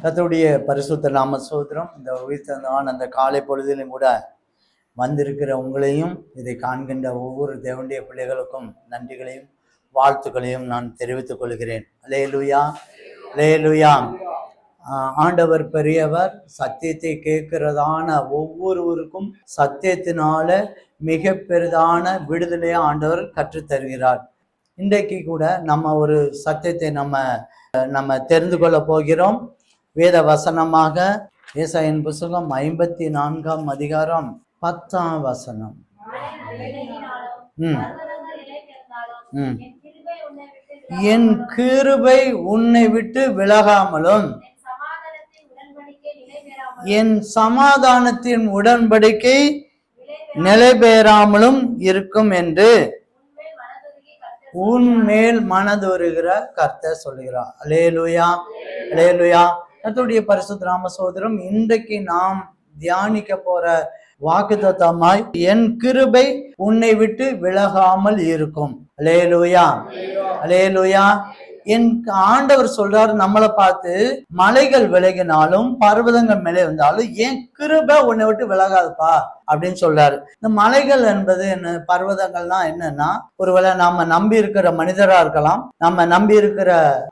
கர்த்தருடைய பரிசுத்த நாம ஸ்தோத்திரம். இந்த உயிர்த்தெழுந்தவன் அந்த காலை பொழுதிலும் கூட வந்திருக்கிற உங்களையும் இதை காண்கின்ற ஒவ்வொரு தேவனுடைய பிள்ளைகளுக்கும் நன்றிகளையும் வாழ்த்துக்களையும் நான் தெரிவித்துக் கொள்கிறேன். அல்லேலூயா, அல்லேலூயா. ஆண்டவர் பெரியவர். சத்தியத்தை கேட்கிறதான ஒவ்வொருவருக்கும் சத்தியத்தினால மிக பெரிதான விடுதலையை ஆண்டவர் கற்றுத்தருகிறார். இன்றைக்கு கூட நம்ம ஒரு சத்தியத்தை நம்ம தெரிந்து கொள்ள போகிறோம். வேத வசனமாக ஏசாயின் புத்தகம் 54ஆம் அதிகாரம் 10ஆம் வசனம். என் கிருபை உன்னை விட்டு விலகாமலும் என் சமாதானத்தின் உடன்படிக்கை நிலை பெறாமலும் இருக்கும் என்று உன்மேல் மனதுருகிற கர்த்தர் சொல்லுகிறார். அல்லேலூயா, அல்லேலூயா. கர்த்தருடைய பரிசுத்த நாம ஸ்தோத்திரம். இன்றைக்கு நாம் தியானிக்க போற வாக்குத்தத்தமாய் என் கிருபை உன்னை விட்டு விலகாமல் இருக்கும். அல்லேலூயா, அல்லேலூயா. என் ஆண்டவர் சொல்றாரு நம்மளை பார்த்து, மலைகள் விலகினாலும் பர்வதங்கள் மேலே வந்தாலும் என் கிருபை உன்னை விட்டு விலகாதுப்பா அப்படின்னு சொல்றாரு. இந்த மலைகள் என்பது என்ன, பர்வதங்கள்லாம் என்னன்னா, ஒருவேளை நாம நம்பி இருக்கிற மனிதரா இருக்கலாம், நம்ம நம்பி இருக்கிற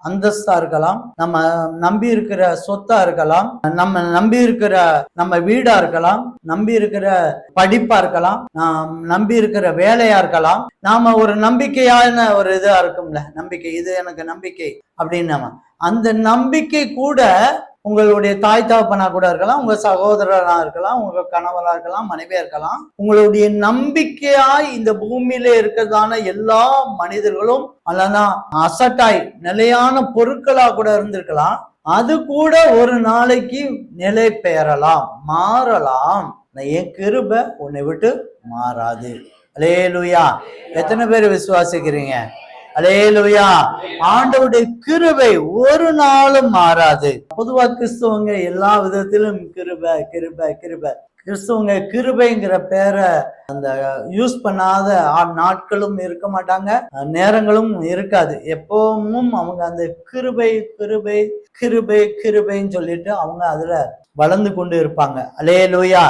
அந்தஸ்தா இருக்கலாம், நம்ம நம்பி இருக்கிற சொத்தா இருக்கலாம், நம்ம நம்பி இருக்கிற நம்ம வீடா இருக்கலாம், நம்பி இருக்கிற படிப்பா இருக்கலாம், நாம் நம்பி இருக்கிற வேலையா இருக்கலாம். நாம ஒரு நம்பிக்கையான ஒரு இதா இருக்கும்ல, நம்பிக்கை, இது எனக்கு நம்பிக்கை அப்படின்னு. நம்ம அந்த நம்பிக்கை கூட உங்களுடைய தாய் தகப்பனா கூட இருக்கலாம், உங்க சகோதரனா இருக்கலாம், உங்க கணவரா இருக்கலாம், மனைவியா இருக்கலாம். உங்களுடைய நம்பிக்கையாய் இந்த பூமியில இருக்கிறதான எல்லா மனிதர்களும் அல்லனா அசட்டாய் நிலையான பொருட்களா கூட இருந்திருக்கலாம். அது கூட ஒரு நாளைக்கு நிலை பெறலாம், மாறலாம். என் கிருபை உன்னை விட்டு மாறாது. அல்லேலூயா. எத்தனை பேர் விசுவாசிக்கிறீங்க? அல்லேலூயா. ஆண்டவருடைய கிருபை ஒரு நாளும் மாறாது. பொதுவா கிறிஸ்தவங்க எல்லா விதத்திலும் கிருபை கிருபை கிருபை. கிறிஸ்தவங்க கிருபைங்கிற பேரை அந்த யூஸ் பண்ணாத நாட்களும் இருக்க மாட்டாங்க, நேரங்களும் இருக்காது. எப்பவும் அவங்க அந்த கிருபை கிருபை கிருபை கிருபைன்னு சொல்லிட்டு அவங்க அதுல வளர்ந்து கொண்டு இருப்பாங்க. அல்லேலூயா.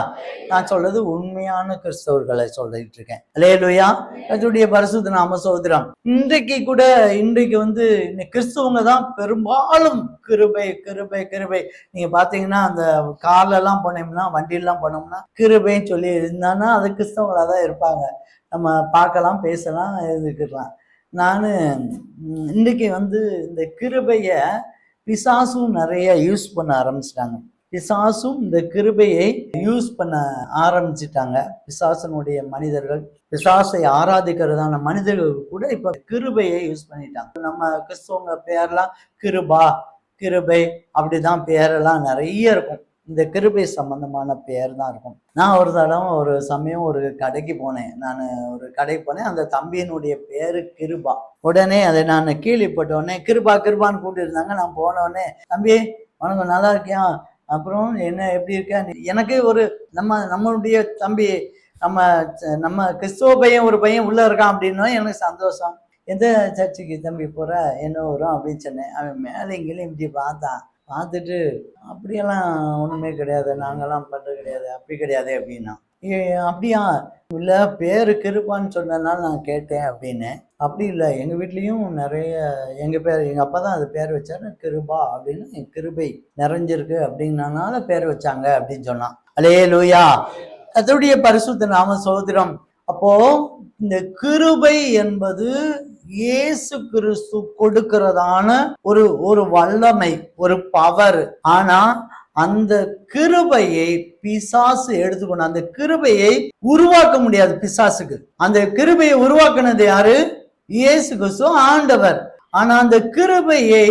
நான் சொல்றது உண்மையான கிறிஸ்தவர்களை சொல்லிட்டு இருக்கேன். அல்லேலூயா. அதனுடைய பரிசுத்த நாம ஸ்தோத்திரம். இன்றைக்கு வந்து கிறிஸ்தவங்க தான் பெரும்பாலும் கிருபை கிருபை கிருபை. நீங்க பாத்தீங்கன்னா அந்த கார்லாம் போனோம்னா, வண்டியெல்லாம் போனோம்னா கிருபைன்னு சொல்லி இருந்தான்னா அது கிறிஸ்தவங்களா தான் இருப்பாங்க. நம்ம பார்க்கலாம், பேசலாம், இருக்கலாம். நான் இன்னைக்கு வந்து இந்த கிருபைய பிசாசும் நிறைய யூஸ் பண்ண ஆரம்பிச்சிட்டாங்க. பிசாசும் இந்த கிருபையை யூஸ் பண்ண ஆரம்பிச்சிட்டாங்க. பிசாசனுடைய மனிதர்கள், பிசாசை ஆராதிக்கிறதான மனிதர்கள் கூட இப்ப கிருபையை யூஸ் பண்ணிட்டாங்க. நம்ம கிறிஸ்தவங்க பேர்லாம் கிருபா, கிருபை அப்படிதான் பேரெல்லாம் நிறைய இருக்கும். இந்த கிருபை சம்பந்தமான பேர் தான் இருக்கும். நான் ஒரு தடவை ஒரு சமயம் ஒரு கடைக்கு போனேன். அந்த தம்பியினுடைய பேரு கிருபா. உடனே அதை நான் கேள்விப்பட்ட உடனே கிருபா கிருபான்னு கூப்பிட்டு இருந்தாங்க. நான் போன உடனே, தம்பி வணக்கம், நல்லா இருக்கியா, அப்புறம் என்ன எப்படி இருக்க, எனக்கு ஒரு நம்மளுடைய தம்பி, நம்ம கிறிஸ்துவ பையன் ஒரு பையன் உள்ள இருக்கான் அப்படின்னா எனக்கு சந்தோஷம். எந்த சர்ச்சுக்கு தம்பி போற, என்ன வரும் அப்படின்னு சொன்னேன். அவன் மேலே இங்கேயும் இப்படி பார்த்துட்டு, அப்படியெல்லாம் ஒண்ணுமே கிடையாது, நாங்கெல்லாம் பண்றது கிடையாது, அப்படி கிடையாது அப்படின்னா. அப்படியா, இல்லை பேரு கிருபான்னு சொன்னதுனால நான் கேட்டேன் அப்படின்னு. அப்படி இல்லை, எங்க வீட்லயும் நிறைய எங்க அப்பா தான் அது பேர் வச்சாரு, கிருபா அப்படின்னு. என் கிருபை நிறைஞ்சிருக்கு அப்படின்னால பேர் வச்சாங்க அப்படின்னு சொன்னான். அல்லேலூயா. அதோடைய பரிசுத்த நாம ஸ்தோத்திரம். அப்போ இந்த கிருபை என்பது இயேசு கிறிஸ்து கொடுக்கிறதான ஒரு வல்லமை, ஒரு பவர். ஆனா அந்த கிருபையை பிசாசு எடுத்துக்கொண்டு அந்த கிருபையை உருவாக்க முடியாது பிசாசுக்கு. அந்த கிருபையை உருவாக்குனது யாரு? இயேசு கிறிஸ்து, ஆண்டவர். ஆனா அந்த கிருபையை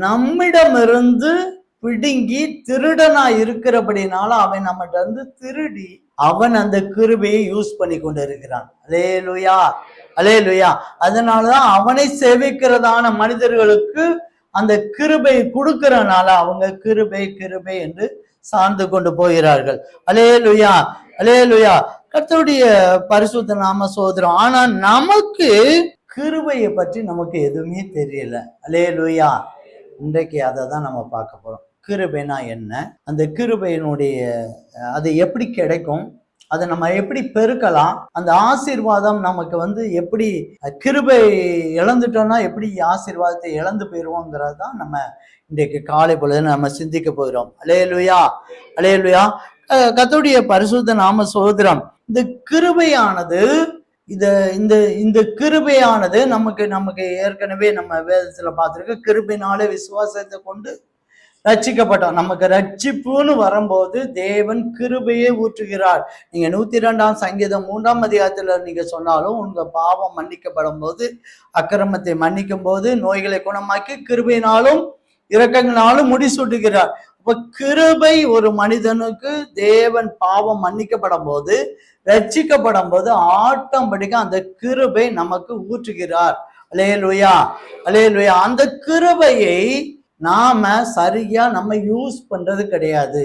நம்மிடமிருந்து பிடுங்கி திருடனா இருக்கிறபடினால அவன் நம்மகிட்ட இருந்து திருடி அவன் அந்த கிருபையை யூஸ் பண்ணி கொண்டு இருக்கிறான். அல்லேலூயா, அல்லேலூயா. அதனாலதான் அவனை சேவிக்கிறதான மனிதர்களுக்கு அந்த கிருபை கொடுக்கிறனால அவங்க கிருபை கிருபை என்று சார்ந்து கொண்டு போகிறார்கள். அல்லேலூயா, அல்லேலூயா. கர்த்தருடைய பரிசுத்த நாம ஸ்தோத்திரம். ஆனா நமக்கு கிருபையை பற்றி நமக்கு எதுவுமே தெரியல. அல்லேலூயா. இன்றைக்கு அதை தான் நம்ம பார்க்க போறோம். கிருபைனா என்ன, அந்த கிருபையினுடைய அது எப்படி கிடைக்கும், அதை நம்ம எப்படி பெருக்கலாம், அந்த ஆசீர்வாதம் நமக்கு எப்படி கிருபை இழந்துட்டோம்னா எப்படி ஆசீர்வாதத்தை இழந்து போயிடுவோங்கிறது தான் நம்ம இன்றைக்கு காலை பொழுது நம்ம சிந்திக்க போகிறோம். அல்லேலூயா, அல்லேலூயா. கர்த்தருடைய பரிசுத்த நாம சோதரம். இந்த கிருபையானது இந்த கிருபையானது நமக்கு ஏற்கனவே நம்ம வேதத்துல பார்த்திருக்க, கிருபையினாலே விசுவாசத்தை கொண்டு ரட்சிக்கப்பட்டோம். நமக்கு ரட்சிப்புன்னு வரும்போது தேவன் கிருபையை ஊற்றுகிறார். நீங்க 102 சங்கீதம் 3 அதிகாரத்துல நீங்க சொன்னாலும், உங்க பாவம் மன்னிக்கப்படும் போது, அக்கிரமத்தை மன்னிக்கும் போது, நோய்களை குணமாக்கி கிருபையினாலும் இரக்கங்களாலும் முடிசூட்டுகிறார். அப்ப கிருபை ஒரு மனிதனுக்கு தேவன் பாவம் மன்னிக்கப்படும் போது, ரட்சிக்கப்படும் போது ஆட்டோமேட்டிக்கா அந்த கிருபை நமக்கு ஊற்றுகிறார். அல்லேலூயா, அல்லேலூயா. அந்த கிருபையை நாம சரியா நம்ம யூஸ் பண்றது கிடையாது.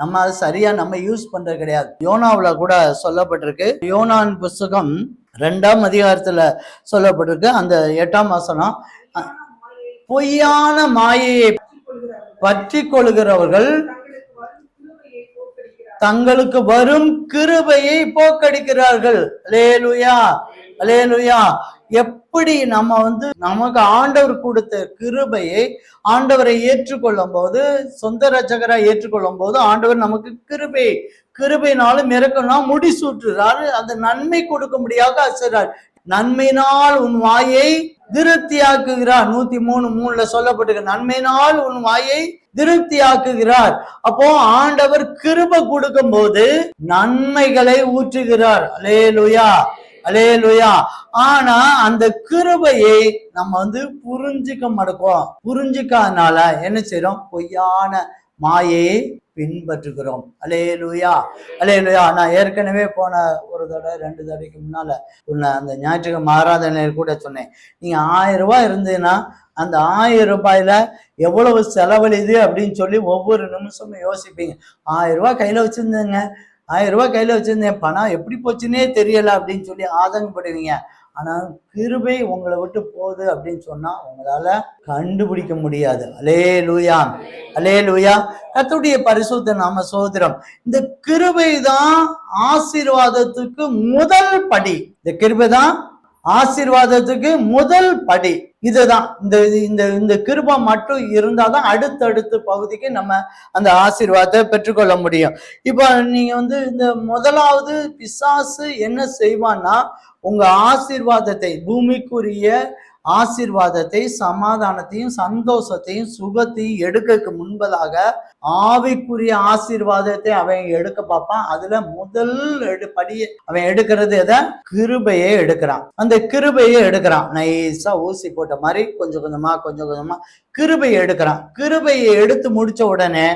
நம்ம யூஸ் பண்றது கிடையாது. யோனாவுல கூட சொல்லப்பட்டிருக்கு. யோனான் புஸ்தகம் 2 அதிகாரத்துல சொல்லப்பட்டிருக்கு. அந்த 8 வசனம், பொய்யான மாயையை பற்றி கொள்கிறவர்கள் தங்களுக்கு வரும் கிருபையை போக்கடிக்கிறார்கள். அல்லேலூயா, அல்லேலூயா. எப்படி நம்ம நமக்கு ஆண்டவர் கொடுத்த கிருபையை ஆண்டவரை ஏற்றுக்கொள்ளும் போது, சொந்த ரட்சகரை ஏற்றுக்கொள்ளும் போது, ஆண்டவர் நமக்கு கிருபையினாலும் இறக்கணும் முடிசூட்டுறார். அந்த நன்மை கொடுக்கும்படியாக அசைறார். நன்மையினால் உன் வாயை திருப்தியாக்குகிறார். 103:3 சொல்லப்பட்டிருக்கு. நன்மையினால் உன் வாயை திருப்தியாக்குகிறார். அப்போ ஆண்டவர் கிருபை கொடுக்கும் போது நன்மைகளை ஊற்றுகிறார். அல்லேலூயா, அல்லேலூயா. ஆனா அந்த கிருபையை நம்ம புரிஞ்சுக்க மாட்டோம். புரிஞ்சுக்காதனால என்ன செய்யறோம்? பொய்யான மாயையை பின்பற்றுகிறோம். அல்லேலூயா, அல்லேலூயா. நான் ஏற்கனவே போன ஒரு தடவை 2 தடவைக்கு முன்னால அந்த ஞாயிற்றுக்கிழமை ஆராதனையில் கூட சொன்னேன். நீங்க 1000 ரூபாய் இருந்ததுன்னா அந்த 1000 ரூபாயில எவ்வளவு செலவழிது அப்படின்னு சொல்லி ஒவ்வொரு நிமிஷமும் யோசிப்பீங்க. 1000 ரூபாய் கையில வச்சிருந்தேங்க, 1000 ரூபாய் கையில வச்சிருந்தேன், பணம் எப்படி போச்சுன்னே தெரியல அப்படின்னு சொல்லி ஆதங்கப்படுவீங்க. ஆனா கிருபை உங்களை விட்டு போகுது அப்படின்னு சொன்னா உங்களால கண்டுபிடிக்க முடியாது. அல்லேலூயா, அல்லேலூயா. கர்த்தருடைய பரிசுத்த நாம சோதரம். இந்த கிருபை தான் ஆசீர்வாதத்துக்கு முதல் படி. இந்த கிருபை தான் ஆசீர்வாதத்துக்கு முதல் படி. இதுதான் இந்த கிருபை மட்டும் இருந்தாதான் அடுத்தடுத்த பகுதிக்கு நம்ம அந்த ஆசீர்வாதத்தை பெற்றுக்கொள்ள முடியும். இப்ப நீங்க இந்த முதலாவது பிசாசு என்ன செய்வான்னா, உங்க ஆசீர்வாதத்தை, பூமிக்குரிய ஆசீர்வாதத்தை, சமாதானத்தையும் சந்தோஷத்தையும் சுகத்தையும் எடுக்க முன்பதாக ஆவிக்குரிய ஆசீர்வாதத்தை அவன் எடுக்க பார்ப்பான். அதுல முதல் படியை அவன் எடுக்கிறது எதை? கிருபையை எடுக்கிறான். அந்த கிருபையை எடுக்கிறான். நைஸா ஊசி போட்ட மாதிரி கொஞ்சம் கொஞ்சமா கிருபையை எடுக்கிறான். கிருபையை எடுத்து முடிச்ச உடனே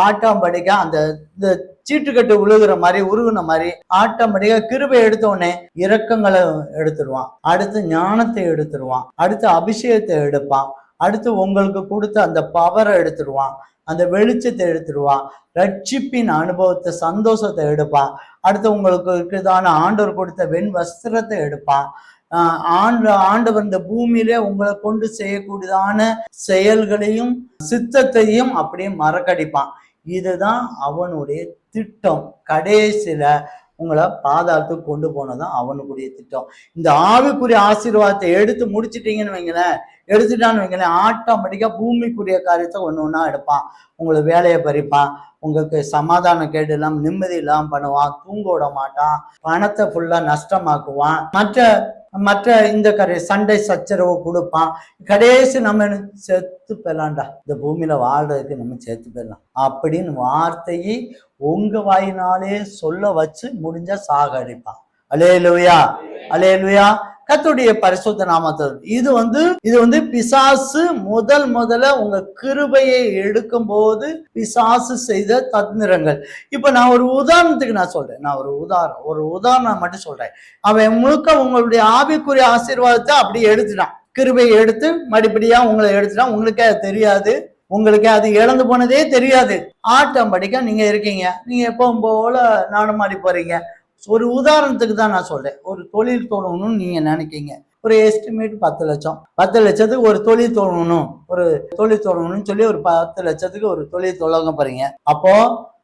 ஆட்டோமேட்டிக்கா இந்த சீட்டுக்கட்டு உழுகுற மாதிரி, உருகுன மாதிரி ஆட்டோமேட்டிக்கா கிருபை எடுத்த உடனே இரக்கங்களை எடுத்துருவான். அடுத்து ஞானத்தை எடுத்துருவான். அடுத்து அபிஷேகத்தை எடுப்பான். அடுத்து உங்களுக்கு கொடுத்த அந்த பவரை எடுத்துருவான். அந்த வெளிச்சத்தை எடுத்துருவான். ரட்சிப்பின் அனுபவத்தை, சந்தோஷத்தை எடுப்பான். அடுத்து உங்களுக்கு இருக்குதான ஆண்டவர் கொடுத்த வெண் வஸ்திரத்தை எடுப்பான். ஆண்டவர் இந்த பூமியிலே உங்களை கொண்டு செய்யக்கூடியதான செயல்களையும் சித்தத்தையும் அப்படியே மறக்கடிப்பான். இதுதான் அவனுடைய திட்டம். கடைசியில உங்களை பாதாளத்துக்கு கொண்டு போனதான் அவனுக்குரிய திட்டம். இந்த ஆவிக்குரிய ஆசீர்வாதத்தை எடுத்து முடிச்சிட்டீங்கன்னு எடுத்துட்டான்னு வைங்களேன், ஆட்டோமேட்டிக்கா பூமிக்குரிய காரியத்தை ஒண்ணா எடுப்பான். உங்களை வேலையை பறிப்பான். உங்களுக்கு சமாதானம் கேடு இல்லாம நிம்மதி இல்லாம பண்ணுவான். தூங்க விட மாட்டான். பணத்தை ஃபுல்லா நஷ்டமாக்குவான். மற்ற இந்த சண்டை சச்சரவு கொடுப்பான். கடைசி நம்ம செத்து போயிடலாம்டா, இந்த பூமியில வாழ்றதுக்கு நம்ம செத்து போயிடலாம் அப்படின்னு வார்த்தையை உங்க வாயினாலே சொல்ல வச்சு முடிஞ்சா சாகடிப்பான். அல்லேலூயா, அல்லேலூயா. கர்த்தருடைய பரிசுத்த நாமத்தில் இது பிசாசு முதல்ல உங்க கிருபையை எடுக்கும் போது பிசாசு செய்த தந்திரங்கள். இப்ப நான் ஒரு உதாரணத்துக்கு சொல்றேன். ஒரு உதாரணம் மட்டும் சொல்றேன். அவன் முழுக்க உங்களுடைய ஆவிக்குரிய ஆசீர்வாதத்தை அப்படி எடுத்துட்டான். கிருபையை எடுத்து மடிப்படியா உங்களை எடுத்துட்டான். உங்களுக்கே அது தெரியாது. உங்களுக்கு அது இழந்து போனதே தெரியாது. ஆட்டோமேட்டிக்கா நீங்க இருக்கீங்க. நீங்க எப்பவும் போல நானும் மாறி போறீங்க. ஒரு உதாரணத்துக்கு தான் நான் சொல்றேன். ஒரு தொழில் தொடங்கணும்னு நீங்க நினைக்கீங்க. ஒரு எஸ்டிமேட் 10 லட்சம். 10 லட்சத்துக்கு ஒரு தொழில் தொடங்கணும்னு சொல்லி ஒரு 10 லட்சத்துக்கு ஒரு தொழில் தொடங்க போறீங்க. அப்போ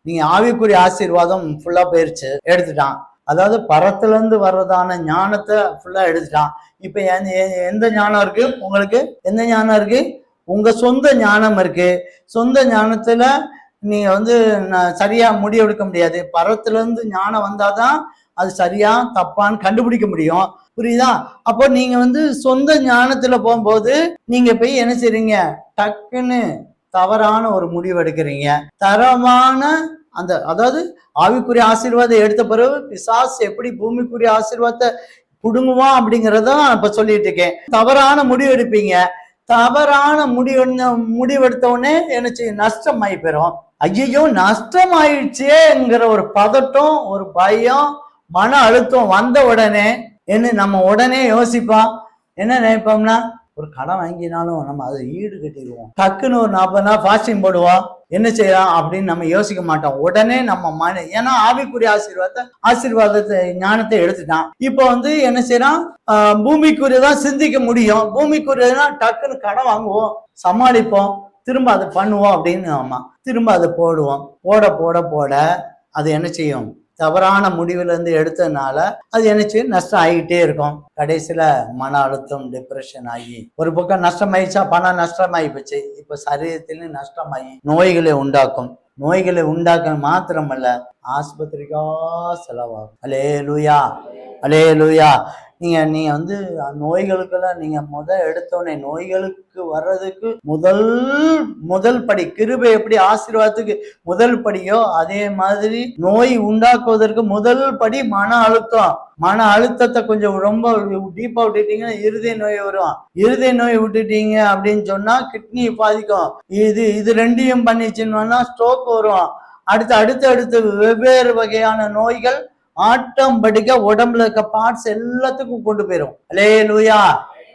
நீங்க ஆவிக்குரிய ஆசீர்வாதம் ஃபுல்லா போயிருச்சு, எடுத்துட்டான். அதாவது பரத்துல இருந்து வர்றதான ஞானத்தை ஃபுல்லா எடுத்துட்டான். இப்ப எந்த ஞானம் இருக்கு உங்களுக்கு? எந்த ஞானம் இருக்கு? உங்க சொந்த ஞானம் இருக்கு. சொந்த ஞானத்துல நீங்க சரியா முடிவெடுக்க முடியாது. பரத்துல இருந்து ஞானம் வந்தாதான் அது சரியா தப்பான்னு கண்டுபிடிக்க முடியும். புரியுதா? அப்போ நீங்க சொந்த ஞானத்துல போகும்போது நீங்க போய் என்ன செய்றீங்க? டக்குன்னு தவறான ஒரு முடிவு எடுக்கிறீங்க. தரமான அதாவது ஆவிக்குரிய ஆசீர்வாதம் எடுத்த பிறகு பிசாசு எப்படி பூமிக்குரிய ஆசீர்வாதத்தை புடுங்குவான் அப்படிங்கறதான் இப்ப சொல்லிட்டு இருக்கேன். தவறான முடிவு எடுப்பீங்க. தவறான முடிவெடுத்த உடனே என்ன செய்யும்? நஷ்டம் ஆகி போயிடும். ஐயோ நஷ்டம் ஆயிடுச்சேங்கிற ஒரு பதட்டம், ஒரு பயம், மன அழுத்தம் வந்த உடனே நம்ம உடனே யோசிப்போம். என்ன நினைப்போம்னா, ஒரு கடன் வாங்கினாலும் நம்ம அதை ஈடு கட்டிடுவோம். டக்குன்னு ஒரு 40 நாள் ஃபாஸ்டிங் போடுவோம். என்ன செய்யலாம் அப்படின்னு நம்ம யோசிக்க மாட்டோம். உடனே நம்ம ஏன்னா ஆவிக்குரிய ஆசீர்வாதத்தை ஞானத்தை எடுத்துட்டான். இப்போ என்ன செய்யறான்? பூமிக்குரியதான் சிந்திக்க முடியும். பூமிக்குரியதான் டக்குன்னு கடன் வாங்குவோம், சமாளிப்போம், திரும்ப அதை பண்ணுவோம் அப்படின்னு. ஆமா, திரும்ப அதை போடுவோம். போட அது என்ன செய்யும்? தவறான முடிவுல இருந்து எடுத்ததுனால அது என்ன செய்யும்? நஷ்டம் ஆகிட்டே இருக்கும். கடைசியில மன அழுத்தம், டிப்ரெஷன் ஆகி ஒரு பக்கம் நஷ்டம் ஆயிடுச்சா, பணம் நஷ்டமாயி போச்சு. இப்ப சரீரத்திலும் நஷ்டமாயி நோய்களை உண்டாக்க மாத்திரமல்ல, ஆஸ்பத்திரிக்கா செலவாகும். அல்லேலூயா, அல்லேலூயா. நீங்க நோய்களுக்கெல்லாம் நீங்க எடுத்தோடனே நோய்களுக்கு வர்றதுக்கு முதல் படி கிருபை எப்படி ஆசீர்வாதத்துக்கு முதல் படியோ, அதே மாதிரி நோய் உண்டாக்குவதற்கு முதல் படி மன அழுத்தத்தை கொஞ்சம் ரொம்ப டீப்பா விட்டுட்டீங்கன்னா இருதய நோய் வரும். இருதய நோய் விட்டுட்டீங்க அப்படின்னு சொன்னா கிட்னி பாதிக்கும். இது ரெண்டையும் பண்ணிச்சுன்னா ஸ்ட்ரோக் வரும். அடுத்து வெவ்வேறு வகையான நோய்கள் ஆட்டோமேட்டிக்கா உடம்புல இருக்க பார்ட்ஸ் எல்லாத்துக்கும் கொண்டு போயிடும். அல்லேலூயா,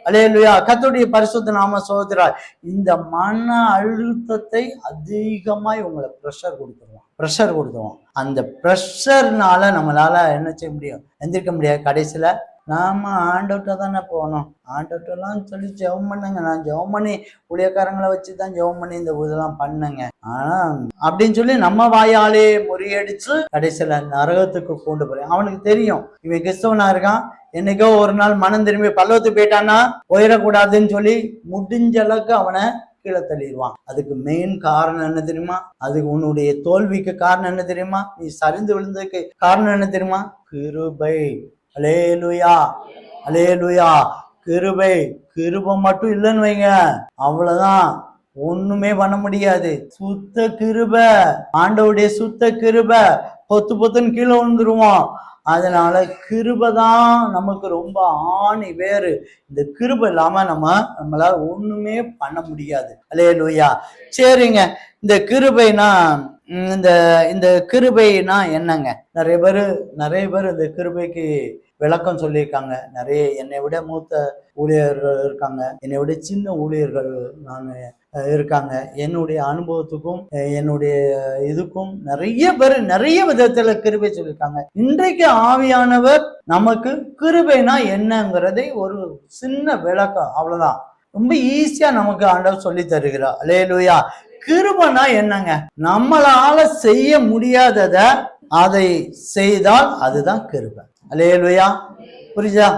அல்லேலூயா. கர்த்தருடைய பரிசுத்த நாம சோதரார். இந்த மன அழுத்தத்தை அதிகமாய் உங்களை ப்ரெஷர் கொடுத்துருவோம். அந்த ப்ரெஷர்னால நம்மளால என்ன செய்ய முடியும்? எந்திரிக்க முடியாது. கடைசியில நாம ஆண்டவர்கிட்ட தானே போகணும். ஆண்டவர்கிட்டலாம் சொல்லி ஜெபம் பண்ணுங்க. நான் ஜெபம் பண்ணி ஊழியக்காரங்களை வச்சுதான் ஜெபம் பண்ணி இந்த இதெல்லாம் பண்ணுங்க. ஆனா அப்படின்னு சொல்லி நம்ம வாயாலே முறியடிச்சு கடைசியில நரகத்துக்கு கொண்டு போறேன். அவனுக்கு தெரியும் இவன் கிறிஸ்தவனா இருக்கான், என்னைக்கோ ஒரு நாள் மனம் திரும்பி பல்லவத்துக்கு போயிட்டான்னா போயிடக்கூடாதுன்னு சொல்லி முடிஞ்ச அளவுக்கு அவனை கீழே தள்ளிடுவான். அதுக்கு மெயின் காரணம் என்ன தெரியுமா? அதுக்கு உன்னுடைய தோல்விக்கு காரணம் என்ன தெரியுமா? நீ சரிந்து விழுந்ததுக்கு காரணம் என்ன தெரியுமா? கிருபை. அல்லேலூயா, அல்லேலூயா. கிருபை மட்டும் இல்லைன்னு வைங்க, அவ்வளவுதான், ஒண்ணுமே பண்ண முடியாது. சுத்த கிருபை, ஆண்டவருடைய சுத்த கிருபை. பொத்துன்னு கீழே விழுந்துருவோம். அதனால கிருபைதான் நமக்கு ரொம்ப ஆணி வேறு. இந்த கிருபை இல்லாம நம்மளால ஒண்ணுமே பண்ண முடியாது. அல்லேலூயா. சரிங்க, இந்த கிருபைனா இந்த கிருபைனா என்னங்க? நிறைய பேர் இந்த கிருபைக்கு விளக்கம் சொல்லியிருக்காங்க. நிறைய என்னை விட மூத்த ஊழியர்கள் இருக்காங்க, என்னை விட சின்ன ஊழியர்கள் இருக்காங்க. என்னுடைய அனுபவத்துக்கும் என்னுடைய இதுக்கும் நிறைய விதத்துல கிருபை சொல்லியிருக்காங்க. இன்றைக்கு ஆவியானவர் நமக்கு கிருபைனா என்னங்கிறதை ஒரு சின்ன விளக்கம், அவ்வளவுதான், ரொம்ப ஈஸியா நமக்கு ஆண்டவர் சொல்லி தருகிறார். அல்லேலூயா. கிருபைனா என்னங்க? நம்மளால செய்ய முடியாதத அதை செய்தால் அதுதான் கிருபை. அல்லேலூயா. புரியுதா?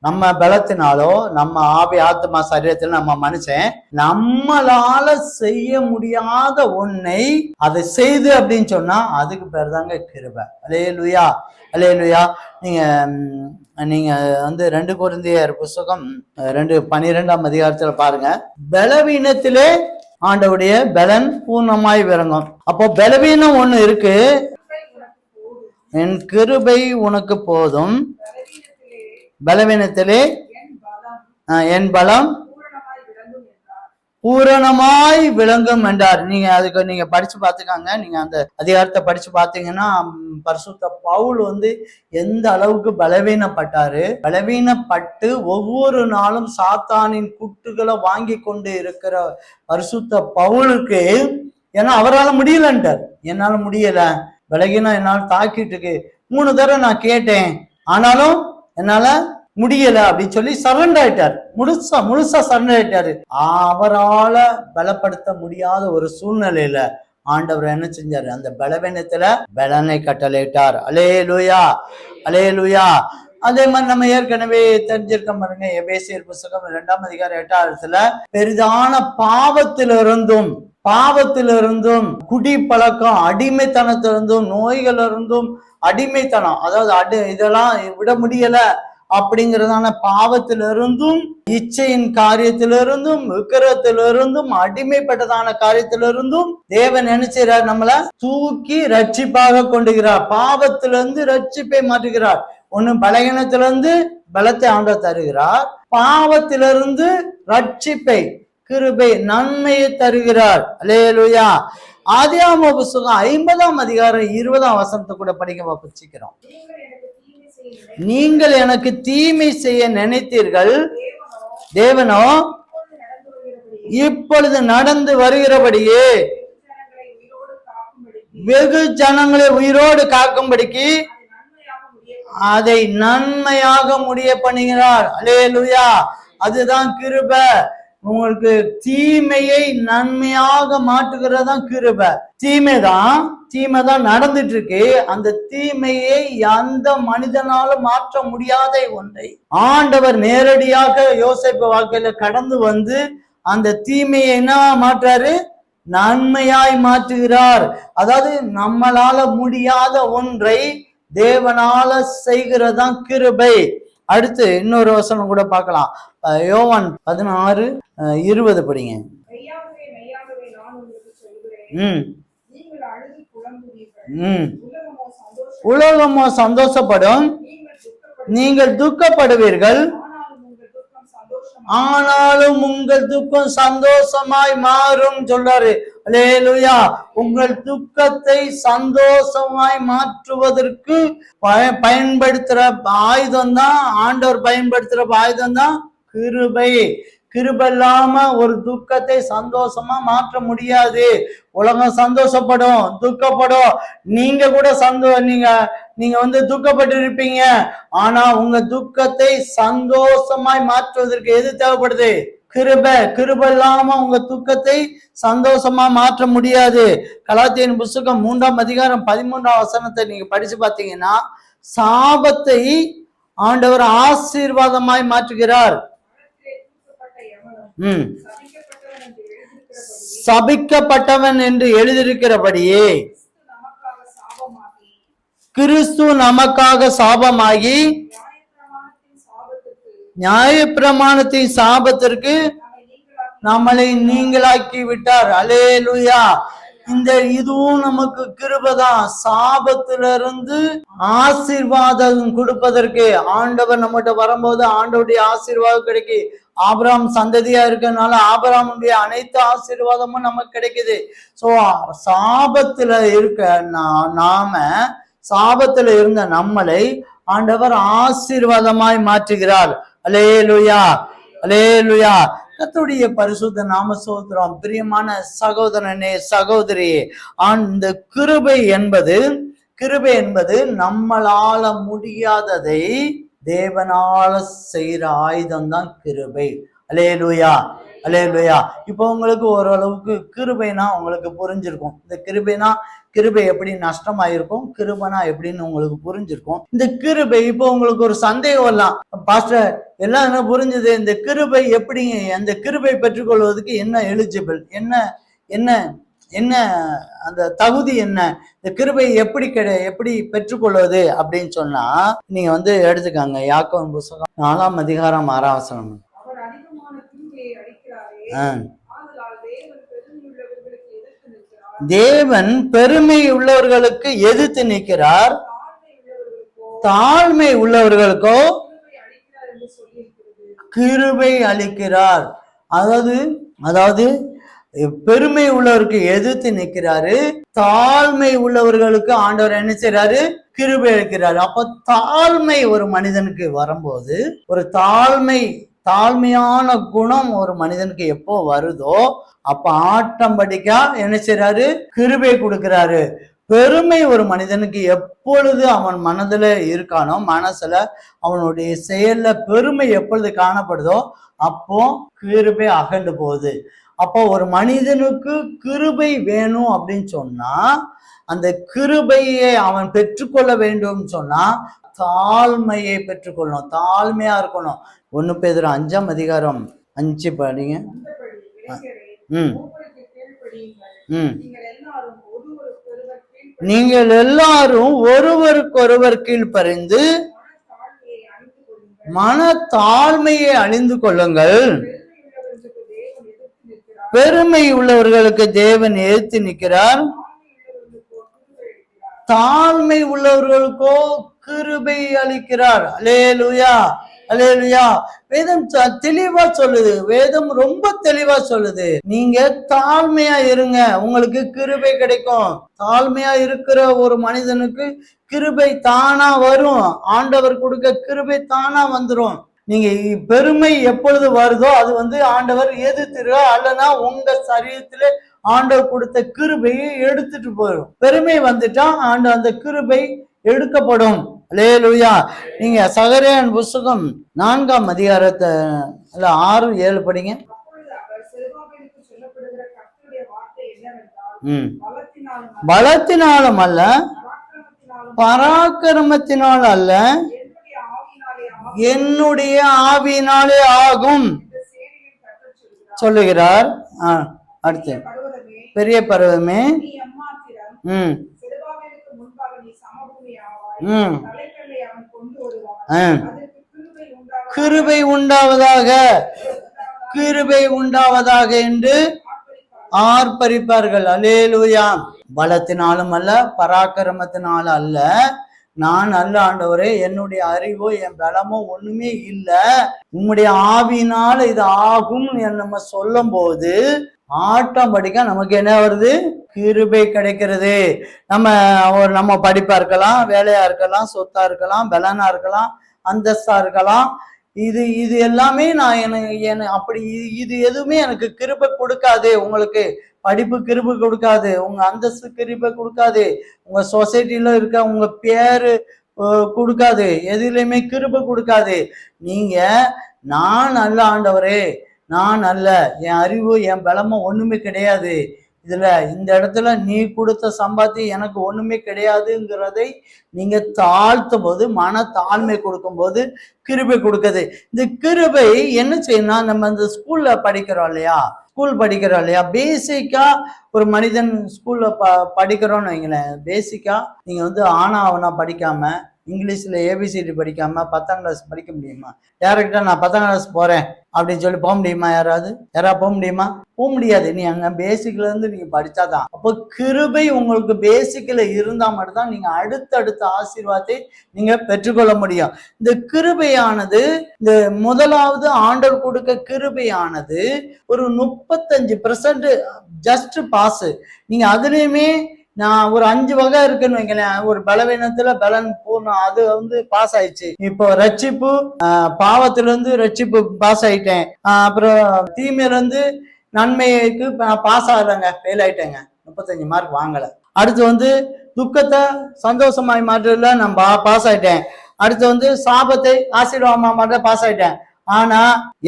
நம்ம பலத்தினாலோ நம்ம ஆவி ஆத்மா சரீரத்தில் நம்ம மனுஷன் நம்மளால செய்ய முடியாத ஒன்னை அதை செய்து அப்படின்னு சொன்னா அதுக்கு பேர் தாங்க கிருபை. அல்லேலூயா, அல்லேலூயா. நீங்க 2 கொரிந்தியர் புஸ்தகம் 2:12 அதிகாரத்துல பாருங்க. பலவீனத்திலே ஆண்டவுடைய பலன் பூர்ணமாய் விளங்கும். அப்போ பலவீனம் ஒண்ணு இருக்கு. என் கிருபை உனக்கு போதும், பலவீனத்திலே என் பலம் பூரணமாய் விளங்கும் என்றார். நீங்க படிச்சு பார்த்துக்காங்க. நீங்க அந்த அதிகாரத்தை படிச்சு பார்த்தீங்கன்னா பரிசுத்த பவுல் எந்த அளவுக்கு பலவீனப்பட்டாரு. பலவீனப்பட்டு ஒவ்வொரு நாளும் சாத்தானின் குட்டுகளை வாங்கி கொண்டு இருக்கிற பரிசுத்த பவுலுக்கு, ஏன்னா அவரால் முடியலன்ட்டார். என்னால முடியல, பலகீனம் என்னால் தாக்கிட்டு இருக்கு. 3 தடவை நான் கேட்டேன், ஆனாலும் என்னால முடியல அப்படின்னு சொல்லி சரண்டர் ஆயிட்டார். முழுசா சரண்டர் ஆயிட்டாரு. அவரால பலப்படுத்த முடியாத ஒரு சூழ்நிலையில ஆண்டவர் என்ன செஞ்சாரு? அந்த பலவீனத்துல பலனை கட்டளையிட்டார். அல்லேலூயா, அல்லேலூயா. அதே மாதிரி நம்ம ஏற்கனவே தெரிஞ்சிருக்க பாருங்க, எபேசியர் புத்தகம் 2ஆம் அதிகாரம் 8ஆம் பெரிதான பாவத்திலிருந்தும் குடி பழக்கம், அடிமைத்தனத்திலிருந்தும், நோய்களிலிருந்தும், அடிமைத்தனம், அதாவது இதெல்லாம் விட முடியல அப்படிங்கிறதான பாவத்திலிருந்தும், இச்சையின் காரியத்திலிருந்தும், விக்கிரத்திலிருந்தும், அடிமைப்பட்டதான காரியத்திலிருந்தும் தேவன் நினைச்சார் நம்மள தூக்கி ரட்சிப்பாக கொண்டுகிறார். பாவத்திலிருந்து ரட்சிப்பை மாற்றுகிறார். ஒண்ணு பலகீனத்திலிருந்து பலத்தை ஆண்டவர் தருகிறார், பாவத்திலிருந்து ரட்சிப்பை, கிருபை, நன்மையை தருகிறார். அல்லேலூயா. ஆதியாகம புத்தகம் 50ஆம் அதிகாரம் 20ஆம் வசனத்தை கூட படிக்க வாசிக்கிறோம். நீங்கள் எனக்கு தீமை செய்ய நினைத்தீர்கள், தேவனோ இப்பொழுது நடந்து வருகிறபடியே வெகு ஜனங்களை உயிரோடு காக்கும்படிக்கு அதை நன்மையாக முடிய பண்ணுகிறார். அல்லேலூயா. அதுதான் கிருபை. உங்களுக்கு தீமையை நன்மையாக மாற்றுகிறதான் கிருபை. தீமைதான் நடந்துட்டு இருக்கு. அந்த தீமையை எந்த மனிதனாலும் மாற்ற முடியாத ஒன்றை ஆண்டவர் நேரடியாக யோசேப்பு வாழ்க்கையில கடந்து வந்து அந்த தீமையை என்ன மாற்றாரு? நன்மையாய் மாற்றுகிறார். அதாவது நம்மளால முடியாத ஒன்றை தேவனால செய்கிறதான் கிருபை. அடுத்து இன்னொரு வசனம் கூட பார்க்கலாம். யோவான் 16:20 படிங்க. உலகமோ சந்தோஷப்படும், நீங்கள் துக்கப்படுவீர்கள், ஆனாலும் உங்கள் துக்கம் சந்தோஷமாய் மாறும் சொல்றாரு. அல்லேலூயா. உங்கள் துக்கத்தை சந்தோஷமாய் மாற்றுவதற்கு பயன்படுத்துற ஆயுதம் தான், ஆண்டவர் பயன்படுத்துற ஆயுதம் தான் கிருபை. கிருபை இல்லாம ஒரு துக்கத்தை சந்தோஷமா மாற்ற முடியாது. உலகம் சந்தோஷப்படும், துக்கப்படும். நீங்க கூட நீங்க துக்கப்பட்டு இருப்பீங்க. ஆனா உங்க துக்கத்தை சந்தோஷமாய் மாற்றுவதற்கு எது தேவைப்படுது? கிருபை. கிருபை இல்லாம உங்க துக்கத்தை சந்தோஷமா மாற்ற முடியாது. கலாத்தியன் புத்தகம் 3ஆம் அதிகாரம் 13ஆம் வசனத்தை நீங்க படிச்சு பார்த்தீங்கன்னா, சாபத்தை ஆண்டவர் ஆசீர்வாதமாய் மாற்றுகிறார். சபிக்கப்பட்டவன் என்று எழுதியிருக்கிறபடியே கிறிஸ்து நமக்காக சாபமாகி நியாயப்பிரமாணத்தின் சாபத்திற்கு நம்மளை நீங்களாக்கி விட்டார். அல்லேலூயா. இதுவும் நமக்கு கிருபைதான். சாபத்திலிருந்து ஆசீர்வாதம் கொடுப்பதற்கு ஆண்டவர் நம்மகிட்ட வரும்போது ஆண்டவருடைய ஆசீர்வாதம் கிடைக்கும். ஆபிரகாம் சந்ததியா இருக்கனால ஆபிரகாமுடைய அனைத்து ஆசீர்வாதமும் நமக்கு கிடைக்குது. சோ சாபத்துல இருக்க சாபத்துல இருந்த நம்மளை ஆண்டவர் ஆசீர்வாதமாய் மாற்றுகிறார். அல்லேலூயா, அல்லேலூயா. கர்த்தருடைய பரிசுத்த நாம ஸ்தோத்திரம். பிரியமான சகோதரனே, சகோதரியே, அந்த கிருபை என்பது நம்மளால முடியாததை தேவனால செய்யற ஆயுதம் தான் கிருபை. அல்லேலூயா, அல்லேலூயா. இப்போ உங்களுக்கு ஓரளவுக்கு கிருபைனா உங்களுக்கு புரிஞ்சிருக்கும். இந்த கிருபை எப்படி நஷ்டமாயிருக்கும், கிருபைனா எப்படின்னு உங்களுக்கு புரிஞ்சிருக்கும். இந்த கிருபை இப்போ உங்களுக்கு ஒரு சந்தேகம் வரலாம், பாஸ்டர் எல்லாம் என்ன புரிஞ்சுது, இந்த கிருபை எப்படிங்க, அந்த கிருபை பெற்றுக்கொள்வதற்கு என்ன எலிஜிபிள், என்ன அந்த தகுதி, என்ன இந்த கிருபை எப்படி பெற்றுக்கொள்வது அப்படின்னு சொன்னா, நீங்க எடுத்துக்காங்க யாக்கோபு புத்தகம் 4ஆம் அதிகாரம் 6ஆம் வசனம். தேவன் பெருமை உள்ளவர்களுக்கு எதிர்த்து நிற்கிறார், தாழ்மை உள்ளவர்களுக்கோ கிருபை அளிக்கிறார். அதாவது பெருமை உள்ளவருக்கு எதிர்த்து நிற்கிறாரு, தாழ்மை உள்ளவர்களுக்கு ஆண்டவர் என்ன செய்யறாரு, கிருபை அளிக்கிறாரு. அப்ப தாழ்மை ஒரு மனிதனுக்கு வரும்போது, ஒரு தாழ்மையான குணம் ஒரு மனிதனுக்கு எப்போ வருதோ அப்ப ஆட்டோமேட்டிக்கா என்ன செய்யறாரு, கிருபை கொடுக்கிறாரு. பெருமை ஒரு மனிதனுக்கு எப்பொழுது அவன் மனதுல இருக்கானோ, மனசுல அவனுடைய செயல்ல பெருமை எப்பொழுது காணப்படுதோ அப்போ கிருபை அகண்டு போகுது. அப்போ ஒரு மனிதனுக்கு கிருபை வேணும் அப்படின்னு சொன்னா, அந்த கிருபையை அவன் பெற்றுக்கொள்ள வேண்டும் சொன்னா தாழ்மையை பெற்றுக்கொள்ளணும், தாழ்மையா இருக்கணும். 1 பேதுரு 5ஆம் அதிகாரம் 5 படிங்க. நீங்கள் எல்லாரும் ஒருவருக்கொருவர் கீழ்ப்பறிந்து மன தாழ்மையை அணிந்து கொள்ளுங்கள். பெருமை உள்ளவர்களுக்கு தேவன் எதிர்த்து நிற்கிறார், தாழ்மை உள்ளவர்களுக்கோ கிருபை அளிக்கிறார். அல்லேலூயா, அல்லேலூயா. வேதம் தெளிவா சொல்லுது, வேதம் ரொம்ப தெளிவா சொல்லுது, நீங்க தாழ்மையா இருங்க, உங்களுக்கு கிருபை கிடைக்கும். தாழ்மையா இருக்கிற ஒரு மனிதனுக்கு கிருபை தானா வரும், ஆண்டவர் கொடுக்க கிருபை தானா வந்துரும். நீங்க பெருமை எப்பொழுது வருதோ அது ஆண்டவர் எதிர்த்துருவா, அல்லனா உங்க சரீரத்திலே ஆண்டவர் கொடுத்த கிருபையை எடுத்துட்டு போயிடும். பெருமை வந்துட்டா அந்த கிருபை எடுக்கப்படும். அல்லேலூயா. நீங்க சகரியாவின் புஸ்தகம் 4ஆம் அதிகாரத்தை 6-7 படிங்க. பலத்தினாலும் அல்ல, பராக்கிரமத்தினால் அல்ல, என்னுடைய ஆவியினாலே ஆகும் சொல்லுகிறார். அடுத்து, பெரிய பருவமே, கிருபை உண்டாவதாக, கிருபை உண்டாவதாக என்று ஆர்ப்பரிப்பார்கள். அல்லேலூயா. பலத்தினாலும் அல்ல, பராக்கிரமத்தினாலும் அல்ல, நான் அல்ல ஆண்டவரே, என்னுடைய அறிவோ என் பலமோ ஒண்ணுமே இல்லை, உம்முடைய ஆவியினால இது ஆகும் நம்ம சொல்லும் போது ஆட்டோமேட்டிக்கா நமக்கு என்ன வருது? கிருபை கிடைக்கிறது. நம்ம படிப்பா இருக்கலாம், வேலையா இருக்கலாம், சொத்தா இருக்கலாம், பலனா இருக்கலாம், அந்தஸ்தா இருக்கலாம், இது எல்லாமே நான் அப்படி இது எதுவுமே எனக்கு கிருபை கொடுக்காது. உங்களுக்கு படிப்பு கிருபை கொடுக்காது, உங்க அந்தஸ்து கிருபை கொடுக்காது, உங்க சொசைட்டில இருக்க உங்க பேரு கொடுக்காது, எதுலையுமே கிருபை கொடுக்காது. நீங்க நான் அல்ல ஆண்டவரே, நான் அல்ல, என் அறிவு என் பலமும் ஒண்ணுமே கிடையாது, இந்த இடத்துல நீ கொடுத்த சம்பாத்தியம் எனக்கு ஒண்ணுமே கிடையாதுங்கிறதை நீங்க தாழ்த்தும் போது, மன தாழ்மை கொடுக்கும் போது கிருபை கொடுக்குது. இந்த கிருபை என்ன செய்யணும்? நம்ம இந்த ஸ்கூல்ல படிக்கிறோம் இல்லையா, ஸ்கூல் படிக்கிறோம் இல்லையா, பேசிக்கா ஒரு மனிதன் ஸ்கூல்ல படிக்கிறோம்னு வைங்களேன், பேசிக்கா நீங்க ஆனா அவனா படிக்காம, இங்கிலீஷ்ல ஏபிசிடி படிக்காம 10ஆம் கிளாஸ் படிக்க முடியுமா? டேரக்டா நான் 10ஆம் கிளாஸ் போறேன் அப்படின்னு சொல்லி போக முடியுமா? யாராவது போக முடியுமா? போக முடியாது. நீ அங்க பேசிக்ல இருந்து நீங்க படிச்சாதான். அப்போ கிருபை உங்களுக்கு பேசிக்ல இருந்தா மட்டும்தான் நீங்க அடுத்தடுத்த ஆசீர்வாதத்தை நீங்க பெற்றுக்கொள்ள முடியும். இந்த கிருபையானது, இந்த முதலாவது ஆண்டவர் கொடுக்க கிருபையானது ஒரு 35% ஜஸ்ட் பாஸ். நீங்க அதுலயுமே நான் ஒரு 5 வகை இருக்குன்னு வைங்களேன். ஒரு பலவீனத்துல பலன் பூர்ணம், அது பாஸ் ஆயிடுச்சு. இப்போ ரட்சிப்பு, பாவத்துல இருந்து ரட்சிப்பு பாஸ் ஆயிட்டேன். அப்புறம் தீமையில இருந்து நன்மைக்கு பாஸ் ஆகலைங்க, ஃபெயில் ஆயிட்டேங்க, 35 மார்க் வாங்கல. அடுத்து துக்கத்தை சந்தோஷமாய் மாற்றல நான் பாஸ் ஆயிட்டேன். அடுத்து சாபத்தை ஆசீர்வாதமா மாற்ற பாஸ் ஆயிட்டேன். ஆனா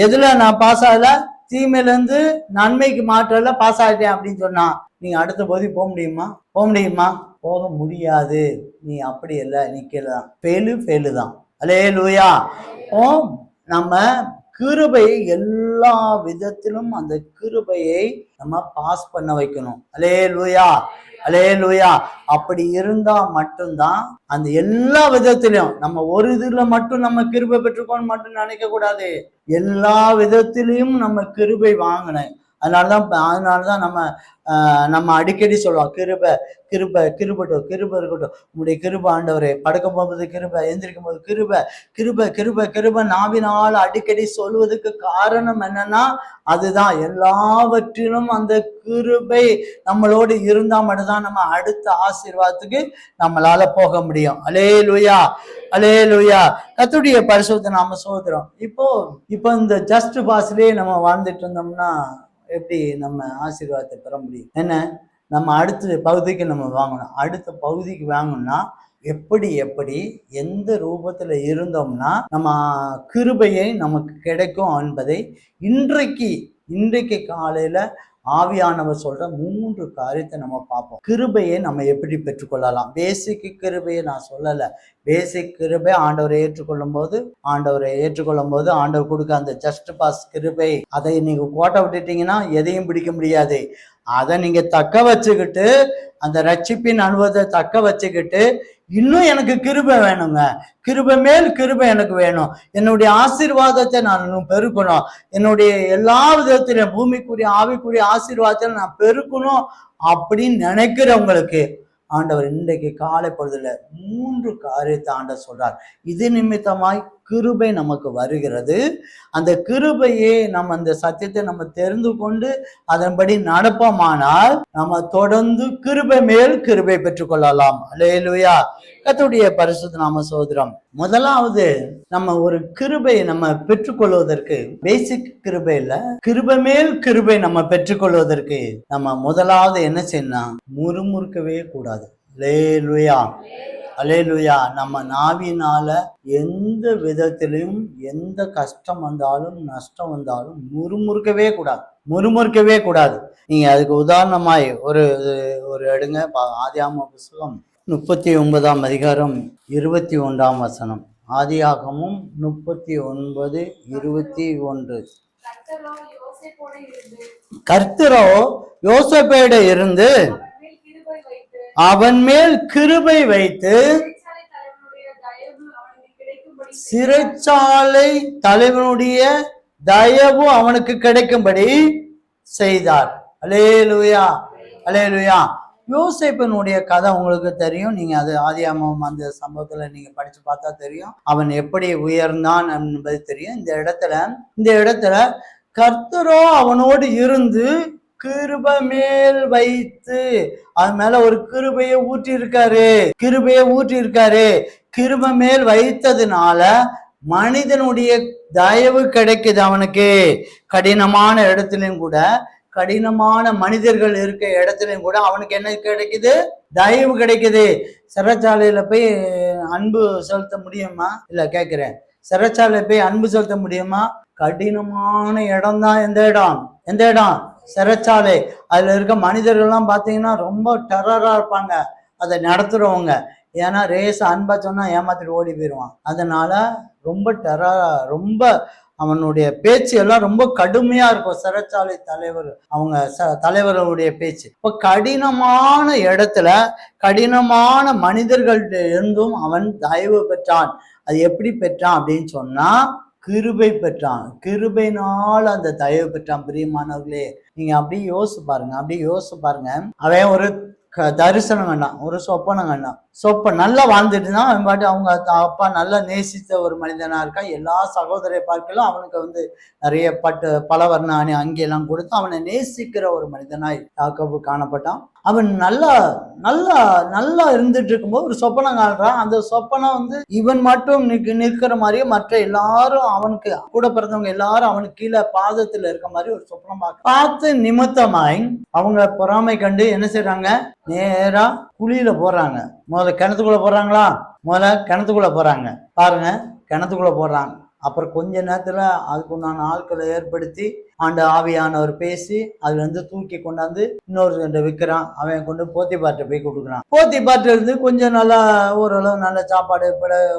எதுல நான் பாஸ் ஆகல? தீமையில இருந்து நன்மைக்கு மாற்றல பாஸ் ஆயிட்டேன் அப்படின்னு சொன்னா நீங்க அடுத்த போதி போக முடியுமா? போக முடியுமா? போக முடியாது. நீ அப்படி இல்லை, நிக்கலாம், ஃபெயிலு தான். அல்லேலூயா. நம்ம கிருபை எல்லா விதத்திலும் அந்த கிருபையை நம்ம பாஸ் பண்ண வைக்கணும். அல்லேலூயா, அல்லேலூயா. அப்படி இருந்தா மட்டும்தான் அந்த எல்லா விதத்திலும், நம்ம ஒரு இதுல மட்டும் நம்ம கிருபை பெற்றுக்கோன்னு மட்டும் நினைக்க கூடாது, எல்லா விதத்திலையும் நம்ம கிருபை வாங்கினேன். அதனாலதான் நம்ம அடிக்கடி சொல்லுவோம், கிருபை கிருபை கிருபட்டும், கிருபை இருக்கட்டும், உங்களுடைய கிருபை ஆண்டவரே, படுக்கும் போது கிருபை, எந்திரிக்கும் போது கிருபை, கிருபை கிருபை கிருபை நாவினால் அடிக்கடி சொல்வதுக்கு காரணம் என்னன்னா, அதுதான் எல்லாவற்றிலும் அந்த கிருபை நம்மளோடு இருந்தா மட்டும்தான் நம்ம அடுத்த ஆசீர்வாதத்துக்கு நம்மளால போக முடியும். அல்லேலூயா, அல்லேலூயா. கர்த்தருடைய பரிசுத்த நாம சோதரம். இப்போ இந்த ஜஸ்ட் பாஸ்லயே நம்ம வாழ்ந்துட்டு இருந்தோம்னா எப்படி நம்ம ஆசீர்வாதத்தை பெற முடியும்? என்ன, நம்ம அடுத்த பகுதிக்கு நம்ம வாங்கணும். அடுத்த பகுதிக்கு வாங்கணும்னா எப்படி எந்த ரூபத்துல இருந்தோம்னா நம்ம கிருபையை நமக்கு கிடைக்கும் என்பதை இன்றைக்கு காலையில ஆவியானவர் சொல்ற 3 காரியத்தை நம்ம பார்ப்போம். கிருபையை நம்ம எப்படி பெற்றுக்கொள்ளலாம். பேசிக் கிருபையை நான் சொல்லல. பேசிக் கிருபை ஆண்டவரை ஏற்றுக்கொள்ளும் போது ஆண்டவர் கொடுக்க அந்த ஜஸ்ட் பாஸ் கிருபை, அதை நீங்க கோட்டை விட்டுட்டீங்கன்னா எதையும் பிடிக்க முடியாது. அதை நீங்க தக்க வச்சுக்கிட்டு, அந்த ரட்சிப்பின் அனுபவத்தை தக்க வச்சுக்கிட்டு, இன்னும் எனக்கு கிருபை வேணுங்க, கிருபை மேல் கிருபை எனக்கு வேணும், என்னுடைய ஆசீர்வாதத்தை நான் இன்னும் பெருக்கணும், என்னுடைய எல்லா விதத்திலும் பூமிக்குரிய ஆவிக்குரிய ஆசீர்வாதத்தை நான் பெருக்கணும் அப்படின்னு நினைக்கிறவங்களுக்கு ஆண்டவர் இன்றைக்கு காலை பொழுதுல 3 காரியத்தை ஆண்டவர் சொல்றார். இது நிமித்தமாய் கிருபை நமக்கு வருகிறது. அந்த கிருபையே நம்ம அந்த சத்தியத்தை நம்ம தெரிந்து கொண்டு அதன்படி நடப்போமானால் நம்ம தொடர்ந்து கிருபை மேல் கிருபை பெற்றுக்கொள்ளலாம். அல்லேலூயா. கர்த்தருடைய பரிசுத்த நாம சோதரம். முதலாவது நம்ம ஒரு கிருபையை நம்ம பெற்றுக்கொள்வதற்கு, பேசிக் கிருபை இல்ல, கிருபை மேல் கிருபை நம்ம பெற்றுக்கொள்வதற்கு நம்ம முதலாவது என்ன செய்யணும்? முறுமுறுக்கவே கூடாது. அல்லேலூயா, அல்லேலூயா. நம்ம நாவினால எந்த விதத்திலையும் எந்த கஷ்டம் வந்தாலும் நஷ்டம் வந்தாலும் முறுமுறுக்கவே கூடாது. நீங்க அதுக்கு உதாரணமாய் ஒரு எடுங்க. ஆதியாகம புத்தகம் 39ஆம் அதிகாரம் 21ஆம் வசனம். ஆதியாகமும் 39:21. கர்த்தரோ யோசேப்போடு இருந்து அவன் மேல் கிருபை வைத்து சிறைச்சாலை தலைவனுடைய தயவு அவனுக்கு கிடைக்கும்படி செய்தார். அல்லேலூயா, அல்லேலூயா. யோசேப்பினுடைய கதை உங்களுக்கு தெரியும். நீங்க அது ஆதியாகமம் அந்த சம்பவத்துல நீங்க படிச்சு பார்த்தா தெரியும். அவன் எப்படி உயர்ந்தான் என்பது தெரியும். இந்த இடத்துல கர்த்தரோ அவனோடு இருந்து கிருபை மேல் வைத்து, அது மேல ஒரு கிருபையை ஊற்றி இருக்காரு. கிருபை மேல் வைத்ததுனால மனிதனுடைய தயவு கிடைக்குது அவனுக்கு. கடினமான இடத்துலயும் கூட, கடினமான மனிதர்கள் இருக்க இடத்துலயும் கூட அவனுக்கு என்ன கிடைக்குது? தயவு கிடைக்குது. சிறைச்சாலையில போய் அன்பு செலுத்த முடியுமா? இல்ல கேட்கிறேன், சிறைச்சாலையில போய் அன்பு செலுத்த முடியுமா? கடினமான இடம் தான். எந்த இடம்? சிறைச்சாலை. அதுல இருக்க மனிதர்கள்லாம் பாத்தீங்கன்னா ரொம்ப டெரரா இருப்பாங்க அதை நடத்துறவங்க. ஏன்னா அன்பா சொன்னா ஏமாத்திட்டு ஓடி போயிடுவான். அதனால ரொம்ப அவனுடைய பேச்சு எல்லாம் ரொம்ப கடுமையா இருக்கும். சிறைச்சாலை தலைவர்களுடைய பேச்சு. இப்ப கடினமான இடத்துல கடினமான மனிதர்கள் இருந்தும் அவன் தயவு பெற்றான். அது எப்படி பெற்றான் அப்படின்னு சொன்னா, கிருபை பெற்றான். கிருபைனால அந்த தயவு பெற்றான். பிரியமானவர்களே, நீங்க அப்படியே யோசிச்சு பாருங்க. அவன் ஒரு தரிசனம் கண்டான், ஒரு சொப்பனம் கண்டான். நல்லா வாழ்ந்துட்டு தான் அவன் பாட்டு. அவங்க அப்பா நல்லா நேசித்த ஒரு மனிதனா இருக்கான். எல்லா சகோதர பார்க்கலாம் அவனுக்கு நிறைய பல வர்ண அங்கெல்லாம் கொடுத்து அவனை நேசிக்கிற ஒரு மனிதனாய் யாக்கோபு காணப்பட்டான். அவன் நல்லா இருந்துட்டு இருக்கும்போது ஒரு சொப்பனம் காண்றான். அந்த சொப்பனம் இவன் மட்டும் நிற்கிற மாதிரியே மற்ற எல்லாரும், அவனுக்கு கூட பிறந்தவங்க எல்லாரும் அவனுக்கு கீழே பாதத்துல இருக்க மாதிரி ஒரு சொப்பனம் பார்த்து நிமித்தமாய் அவங்க பொறாமை கண்டு என்ன செய்யறாங்க? நேரா குழியில போடுறாங்க. முதல்ல கிணத்துக்குள்ள போறாங்க. பாருங்க, கிணத்துக்குள்ள போடுறாங்க. அப்புறம் கொஞ்ச நேரத்துல அதுக்குண்டான ஆட்களை ஏற்படுத்தி ஆவியானவர் பேசி அதுல தூக்கி கொண்டாந்து இன்னொரு விற்கிறான். அவன் கொண்டு போத்திபார்ட்ட போய் கொடுக்குறான். போத்திபார்ட்ட இருந்து கொஞ்சம் நல்லா ஓரளவு நல்ல சாப்பாடு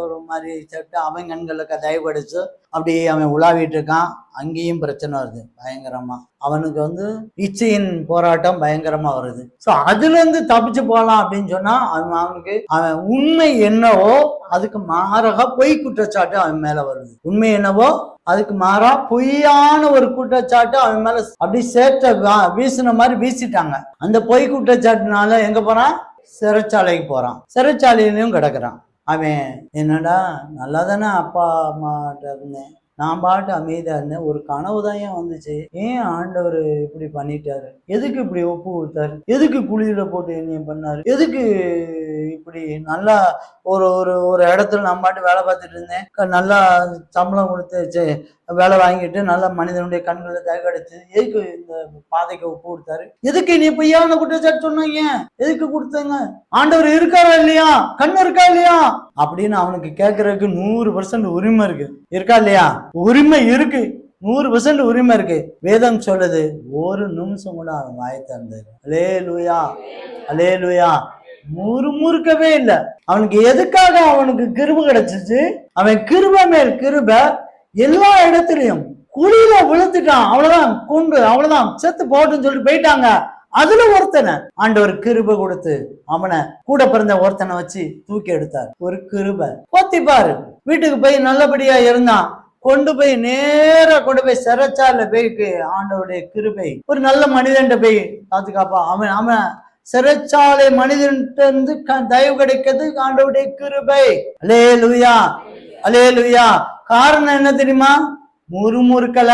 ஒரு மாதிரி சாப்பிட்டு அவன் கண்களுக்கு தயவுபடிச்சு அப்படியே அவன் உலாவிட்டு இருக்கான். அங்கேயும் பிரச்சனை வருது பயங்கரமா. அவனுக்கு இச்சையின் போராட்டம் பயங்கரமா வருது. சோ அதுல இருந்து தப்பிச்சு போகலாம் அப்படின்னு சொன்னா அவன் உண்மை என்னவோ அதுக்கு மாறாக பொய் குற்றச்சாட்டு அவன் மேல வருது. உண்மை என்னவோ அதுக்கு மாறா பொய்யான ஒரு குற்றச்சாட்டு அவன் மேல அப்படி வீசின மாதிரி வீசிட்டாங்க. அந்த பொய் குற்றச்சாட்டுனால எங்க போறான்? சிறைச்சாலைக்கு போறான். சிறைச்சாலையிலையும் கிடக்குறான். அவன் என்னடா நல்லா தானே அப்பா அம்மாட்ட இருந்தேன், நான் பாட்டு அமைதியா இருந்தேன். ஒரு கனவு தான் ஏன் வந்துச்சு, ஏன் ஆண்டவர் இப்படி பண்ணிட்டாரு, எதுக்கு இப்படி ஒப்பு கொடுத்தாரு, எதுக்கு குழியில போட்டு என்னைய பண்ணாரு, எதுக்கு இப்படி நல்லா ஒரு ஒரு ஒரு இடத்துல நான் பாட்டு வேலை பார்த்துட்டு இருந்தேன், நல்லா சம்பளம் கொடுத்து வேலை வாங்கிட்டு நல்ல மனிதனுடைய கண்களை தகடிச்சு எதுக்கு இந்த பாதைக்கு ஒப்பு கொடுத்தாரு, எதுக்கு நீ பொய்யான குற்றச்சாட்டு சொன்னீங்க, எதுக்கு கொடுத்தங்க, ஆண்டவர் இருக்காரா இல்லையா, கண்ணு இருக்கா இல்லையா அப்படின்னு அவனுக்கு கேட்கறதுக்கு 100% உரிமை இருக்கு. இருக்கா இல்லையா? உரிமை இருக்கு, 100% உரிமை இருக்கு. வேதம் சொல்லுது, ஒரு நிமிஷம் கூட அவன் வாயை திறந்தாரு. அல்லேலூயா, அல்லேலூயா. முறுமுறுக்கவே இல்லை. அவனுக்கு எதுக்காக அவனுக்கு கிருபை கிடைச்சிச்சு, அவன் கிருபை மேல் கிருபை எல்லா இடத்துலயும். குழியில விழுத்துட்டான், அவ்வளவுதான், கொண்டு அவ்வளவுதான், செத்து போட்டுன்னு சொல்லிட்டு போயிட்டாங்க. அதுல ஒருத்தனை ஆண்டவர் கிருபை கொடுத்து அவனை கூட பிறந்த ஒருத்தனை வச்சு தூக்கி எடுத்தார். ஒரு கிருபை பாரு. வீட்டுக்கு போய் நல்லபடியா இருந்தான், கொண்டு போய் நேரா கொண்டு போய் சிறைச்சால போய்க்கு ஆண்டவருடைய கிருபை. ஒரு நல்ல மனிதன்ட்ட போய் பாதுகாப்பா அவன் அவன் சிறைச்சாலை மனிதன்ட்ட இருந்து தயவு கிடைக்கிறது ஆண்டவருடைய கிருபை. அல்லேலூயா, அல்லேலூயா. காரணம் என்ன தெரியுமா? முறுமுறுக்கல.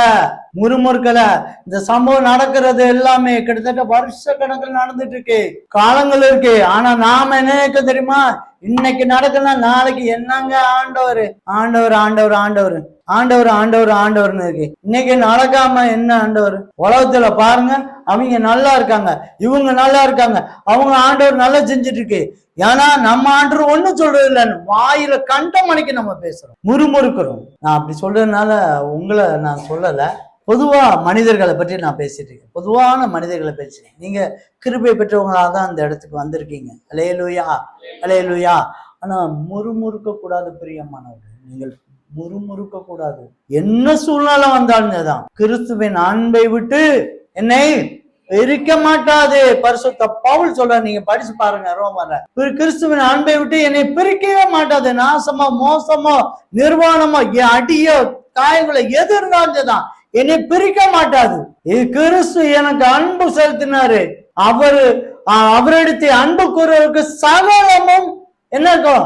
இந்த சம்பவம் நடக்கிறது எல்லாமே கிட்டத்தட்ட வருஷ கணக்கில் நடந்துட்டு இருக்கு, காலங்கள் இருக்கு. ஆனா நாம என்ன தெரியுமா, இன்னைக்கு நடக்கணும், நாளைக்கு என்னங்க ஆண்டவர் ஆண்டவர் ஆண்டவர் ஆண்டவர் ஆண்டவர் ஆண்டவர் ஆண்டவர்னு இருக்கு. இன்னைக்கு நடக்காம என்ன ஆண்டவர்? உலகத்துல பாருங்க, அவங்க நல்லா இருக்காங்க, இவங்க நல்லா இருக்காங்க, அவங்க ஆண்டவர் நல்லா செஞ்சுட்டு இருக்கு. ஏன்னா நம்ம ஆண்டவர் ஒண்ணு சொல்றது இல்லைன்னு வாயில கண்ட மணிக்கு நம்ம பேசுறோம், முறுமுறுக்கிறோம். நான் அப்படி சொல்றதுனால உங்களை நான் சொல்லல, பொதுவா மனிதர்களை பற்றி நான் பேசிட்டு இருக்கேன், பொதுவான மனிதர்களை பேசுறேன். நீங்க கிருபை பெற்றவங்களாக தான் அந்த இடத்துக்கு வந்திருக்கீங்க. அல்லேலூயா, அல்லேலூயா. ஆனா முறுமுறுக்க கூடாது பிரியமானவர்கள், நீங்கள் முறுமுறுக்க கூடாது. என்ன சூழ்நிலை வந்தாலும் தான் கிறிஸ்துவின் அன்பை விட்டு என்னை பிரிக்க மாட்டாது. பரிசுத்த பவுல் சொல்ற, நீங்க படிச்சு பாருங்க ரோமர்ல. கிறிஸ்துவின் அன்பை விட்டு என்னை பிரிக்கவே மாட்டாது. நாசமோ மோசமோ நிர்வாணமோ அடியோ காயங்களோ எது இருந்தாலும் தான் என்னை பிரிக்க மாட்டாது. கிறிஸ்து எனக்கு அன்பு செலுத்தினாரு, அவரிடத்து அன்பு கூறுவதற்கு சகலமும் என்ன இருக்கும்,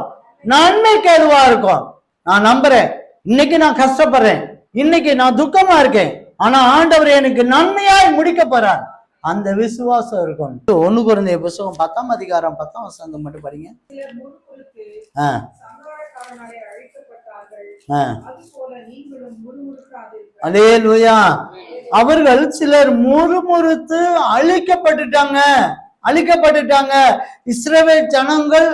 நன்மைக்கு எதுவா இருக்கும். நான் நம்புறேன். இன்னைக்கு நான் கஷ்டப்படுறேன், இன்னைக்கு நான் துக்கமா இருக்கேன், ஆனா ஆண்டவர் எனக்கு நன்மையாய் முடிக்க போறார். அந்த விசுவாசம் இருக்கும். 1 கொரிந்தியர் புத்தகம் 10ஆம் அதிகாரம் 10ஆம் வசனம் மட்டும் படிங்க. அல்லேலூயா. அவர்கள் சிலர் முறுமுறுத்து அழிக்கப்பட்டுட்டாங்க. இஸ்ரவேல் ஜனங்கள்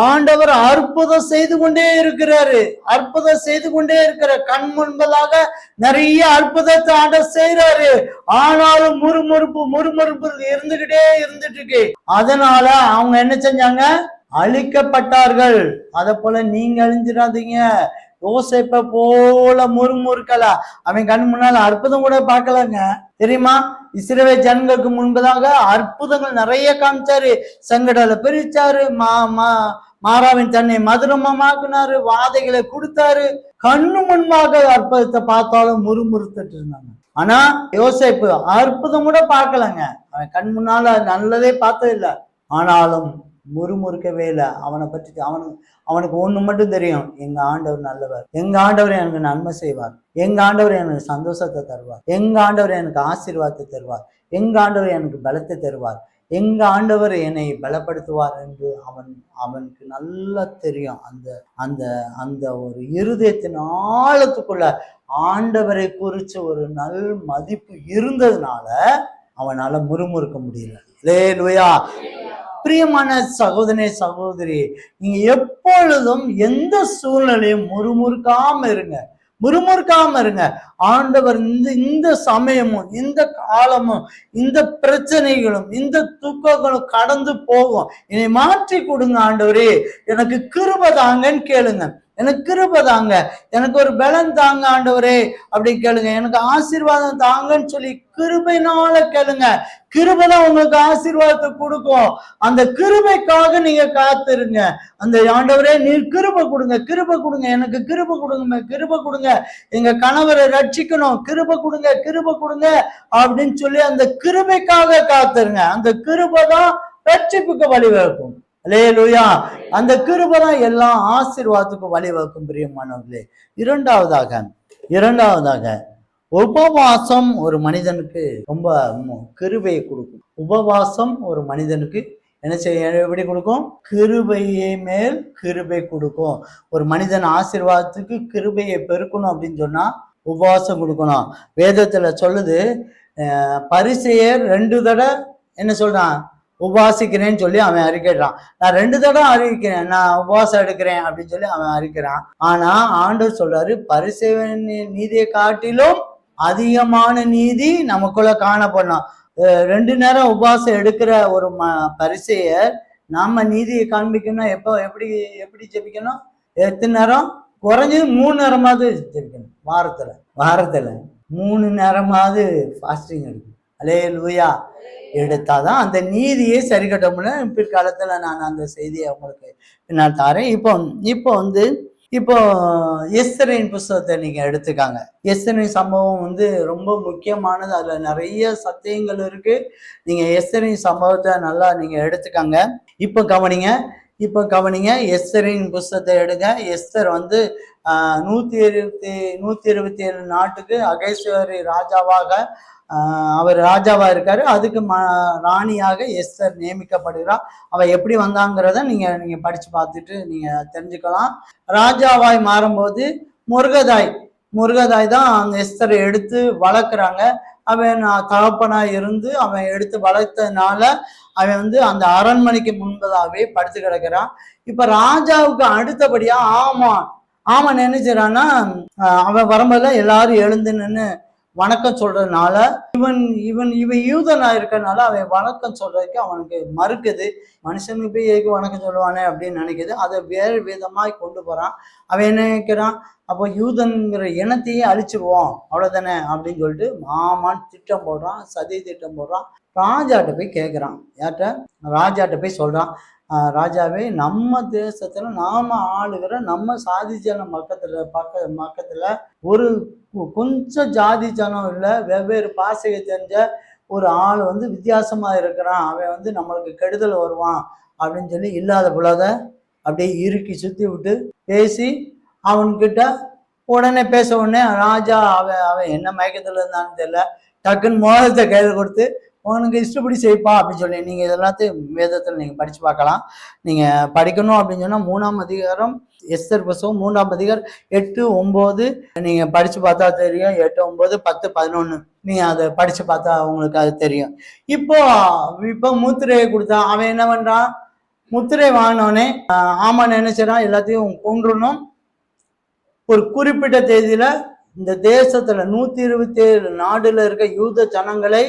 ஆண்டவர் அற்புதம் செய்து கொண்டே இருக்கிறாரு, அற்புதம் செய்து கொண்டே இருக்கிற கண் முன்பதாக நிறைய அற்புதத்தை ஆண்டவர் செய்யறாரு. ஆனாலும் முறுமுறுப்பு இருந்துட்டு இருக்கு. அதனால அவங்க என்ன செஞ்சாங்க, அழிக்கப்பட்டார்கள். அத போல நீங்க அழிஞ்சிடாதீங்க. யோசேப்பை போல முறுமுறுக்கல. அவன் கண் முன்னால அற்புதம் கூட பார்க்கலங்க, தெரியுமா? இஸ்ரவேல் ஜனங்களுக்கு முன்பதாக அற்புதங்கள் நிறைய காமிச்சாரு. செங்கடலை பிரிச்சாரு, மாறாவின் தன்னை மதுரமாக்குனாரு, வாதைகளை கொடுத்தாரு. கண்ணு முன்பாக அற்புதத்தை பார்த்தாலும் முறுமுறுத்துட்டு இருந்தாங்க. ஆனா யோசேப்பு அற்புதம் கூட பார்க்கலங்க, அவன் கண் முன்னால நல்லதே பார்த்தது இல்லை. ஆனாலும் முறுமுறுக்கவே இல்லை. அவனை பற்றி அவனுக்கு ஒண்ணு மட்டும் தெரியும், எங்க ஆண்டவர் நல்லவர், எங்க ஆண்டவர் எனக்கு நன்மை செய்வார், எங்க ஆண்டவர் எனக்கு சந்தோஷத்தை தருவார், எங்க ஆண்டவர் எனக்கு ஆசீர்வாதத்தை தருவார், எங்க ஆண்டவர் எனக்கு பலத்தை தருவார், எங்க ஆண்டவர் என்னை பலப்படுத்துவார் என்று அவனுக்கு நல்லா தெரியும். அந்த அந்த ஒரு இருதயத்தின் ஆழத்துக்குள்ள ஆண்டவரை குறிச்சு ஒரு நல் மதிப்பு இருந்ததுனால அவனால முறுமுறுக்க முடியல. அல்லேலூயா. பிரியமான சகோதரனே சகோதரி, நீங்க எப்பொழுதும் எந்த சூழ்நிலையும் முறுமுறுக்காம இருங்க. ஆண்டவர் இந்த சமயமும் இந்த காலமும் இந்த பிரச்சனைகளும் இந்த துக்கங்களும் கடந்து போகும். என்னை மாற்றி கொடுங்க ஆண்டவரே, எனக்கு கிருபை தாங்கன்னு கேளுங்க. எனக்கு கிருபை தாங்க, எனக்கு ஒரு பலன் தாங்க ஆண்டவரே அப்படின்னு கேளுங்க. எனக்கு ஆசீர்வாதம் தாங்கன்னு சொல்லி கிருபைனால கேளுங்க. கிருபை தான் உங்களுக்கு ஆசீர்வாதத்தை கொடுக்கும். அந்த கிருபைக்காக நீங்க காத்துருங்க. அந்த ஆண்டவரே நீர் கிருபை கொடுங்க, எனக்கு கிருபை கொடுங்க, எங்க கணவரை ரட்சிக்கணும், கிருபை கொடுங்க அப்படின்னு சொல்லி அந்த கிருபைக்காக காத்துருங்க. அந்த கிருபை தான் ரட்சிப்புக்கு வழிவகுக்கும். அல்லேலூயா. அந்த கிருபை தான் எல்லா ஆசீர்வாதத்துக்கும் வழிவகுக்கும் பிரியமானவர்களே. இரண்டாவதாக இரண்டாவதாக, உபவாசம் ஒரு மனிதனுக்கு ரொம்ப கிருபையை கொடுக்கும். உபவாசம் ஒரு மனிதனுக்கு என்ன செய்ய, எப்படி கொடுக்கும்? கிருபையை மேல் கிருபை கொடுக்கும். ஒரு மனிதன் ஆசீர்வாதத்துக்கு கிருபையை பெருக்கணும் அப்படின்னு சொன்னா உபவாசம் கொடுக்கணும். வேதத்துல சொல்லுது, பரிசேயர் 2 தடவை என்ன சொல்றான், உபவாசிக்கிறேன்னு சொல்லி அவன் அறிக்கிறான். நான் 2 தடவை அறிவிக்கிறேன், நான் உபவாசம் எடுக்கிறேன் அப்படின்னு சொல்லி அவன் அறிக்கிறான். ஆனா ஆண்டவர் சொல்றாரு, பரிசேயன் நீதியை காட்டிலும் அதிகமான நீதி நமக்குள்ள காணப்படணும். 2 நேரம் உபவாசம் எடுக்கிற ஒரு பரிசேயர் நாம நீதியை காண்பிக்கணும். எப்படி எப்படி ஜெபிக்கணும்? எத்தனை நேரம்? குறைஞ்சது 3 நேரமாவது ஜெபிக்கணும். வாரத்துல 3 நேரமாவது ஃபாஸ்டிங் எடுக்கணும். அல்லேலூயா. எடுத்தாதான் அந்த நீதியை சரி கட்டமுன்னு பிற்காலத்துல நான் அந்த செய்தியை உங்களுக்கு பின்னால் தாரேன். இப்போ எஸ்தரின் புஸ்தகத்தை நீங்க எடுத்துக்காங்க. எஸ்தரின் சம்பவம் ரொம்ப முக்கியமானது. அதுல நிறைய சத்தியங்கள் இருக்கு. நீங்க எஸ்தரின் சம்பவத்தை நல்லா நீங்க எடுத்துக்காங்க. இப்போ கவனிங்க. எஸ்தரின் புஸ்தகத்தை எடுங்க. எஸ்தர் 127 நாட்டுக்கு அகேஸ்வரி ராஜாவாக அவர் ராஜாவா இருக்காரு. அதுக்கு ராணியாக எஸ்தர் நியமிக்கப்படுகிறார். அவ எப்படி வந்தாங்கிறத நீங்க படிச்சு பார்த்துட்டு நீங்க தெரிஞ்சுக்கலாம். ராஜாவாய் மாறும்போது முருகதாய் தான் அந்த எஸ்தரை எடுத்து வளர்க்குறாங்க. அவன் தகப்பனா இருந்து அவன் எடுத்து வளர்த்ததுனால அவன் அந்த அரண்மனைக்கு முன்பதாகவே படுத்து கிடக்கிறான். இப்ப ராஜாவுக்கு அடுத்தபடியா ஆமான் என்ன செய்யறான்னா, அவன் வரும்போது எல்லாரும் எழுந்து நின்று வணக்கம் சொல்றதுனால இவன் யூதனா இருக்கனால அவன் வணக்கம் சொல்றதுக்கு அவனுக்கு மறுக்குது. மனுஷனுக்கு போய் எதுக்கு வணக்கம் சொல்லுவானே அப்படின்னு நினைக்குது. அதை வேறு விதமாய் கொண்டு போறான். அவன் என்ன நினைக்கிறான், அப்போ யூதன்கிற இனத்தையே அழிச்சிருவோம் அவ்வளவுதானே அப்படின்னு சொல்லிட்டு திட்டம் போடுறான், சதி திட்டம் போடுறான். ராஜாட்ட போய் கேட்குறான். ராஜாட்ட போய் சொல்றான், ராஜாவே, நம்ம தேசத்துல நாம ஆளுகிற நம்ம சாதி ஜனம் பக்கத்துல ஒரு கொஞ்சம் ஜாதி ஜனம் இல்லை, வெவ்வேறு பாஷையை தெரிஞ்ச ஒரு ஆள் வித்தியாசமா இருக்கிறான். அவன் நம்மளுக்கு கெடுதல் வருவான் அப்படின்னு சொல்லி இல்லாத புலாத அப்படியே இறுக்கி சுத்தி விட்டு பேசி அவன்கிட்ட உடனே பேச உடனே ராஜா அவன் என்ன மயக்கத்துல இருந்தான்னு தெரியல, டக்குன்னு மோதத்தை கையில் கொடுத்து உனக்கு இஷ்டப்படி செய்ப்பா அப்படின்னு சொல்லி நீங்க இதெல்லாத்தையும் வேதத்துல நீங்க படிச்சு பார்க்கலாம். நீங்க படிக்கணும் அப்படின்னு சொன்னா 3ஆம் அதிகாரம் எஸ்தர் புஸ்தகம் 3ஆம் அதிகாரம் 8, 9 நீங்க படிச்சு பார்த்தா தெரியும். 8, 9, 10, 11 நீங்க அதை படிச்சு பார்த்தா உங்களுக்கு அது தெரியும். இப்போ முத்திரையை கொடுத்தா அவன் என்ன பண்றான், முத்திரை வாங்கினோடனே ஆமான்னு நினைச்சான் எல்லாத்தையும் கொன்றணும். ஒரு குறிப்பிட்ட தேதியில இந்த தேசத்துல 127 நாடுல இருக்க யூத ஜனங்களை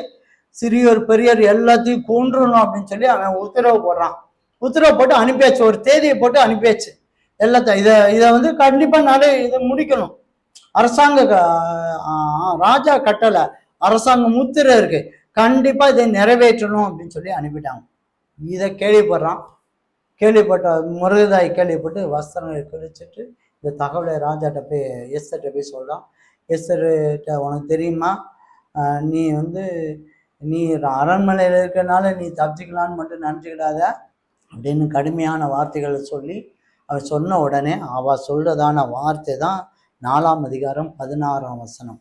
சிறியோர் பெரியோர் எல்லாத்தையும் கொன்றணும் அப்படின்னு சொல்லி அவன் உத்தரவு போட்டு அனுப்பியாச்சு. ஒரு தேதியை போட்டு அனுப்பியாச்சு எல்லாத்தையும். இதை கண்டிப்பா இதை முடிக்கணும். அரசாங்க ராஜா கட்டளை, அரசாங்க முத்திரை இருக்கு, கண்டிப்பா இதை நிறைவேற்றணும் அப்படின்னு சொல்லி அனுப்பிட்டாங்க. இதை கேள்விப்பட்ட முருகதாய் கேள்விப்பட்டு வஸ்திரங்களை கிழிச்சிட்டு இந்த தகவலை ராஜாட்ட போய் எஸ்தர்கிட்ட போய் சொல்றான். எஸ்தர்கிட்ட, உனக்கு தெரியுமா, நீ அரண்மனையில் இருக்கிறனால நீ தப்பிச்சுக்கலான்னு மட்டும் நினச்சிக்கிடாத அப்படின்னு கடுமையான வார்த்தைகளை சொல்லி அவன் சொன்ன உடனே அவ சொல்றதான வார்த்தை தான் 4ஆம் அதிகாரம் 16ஆம் வசனம்.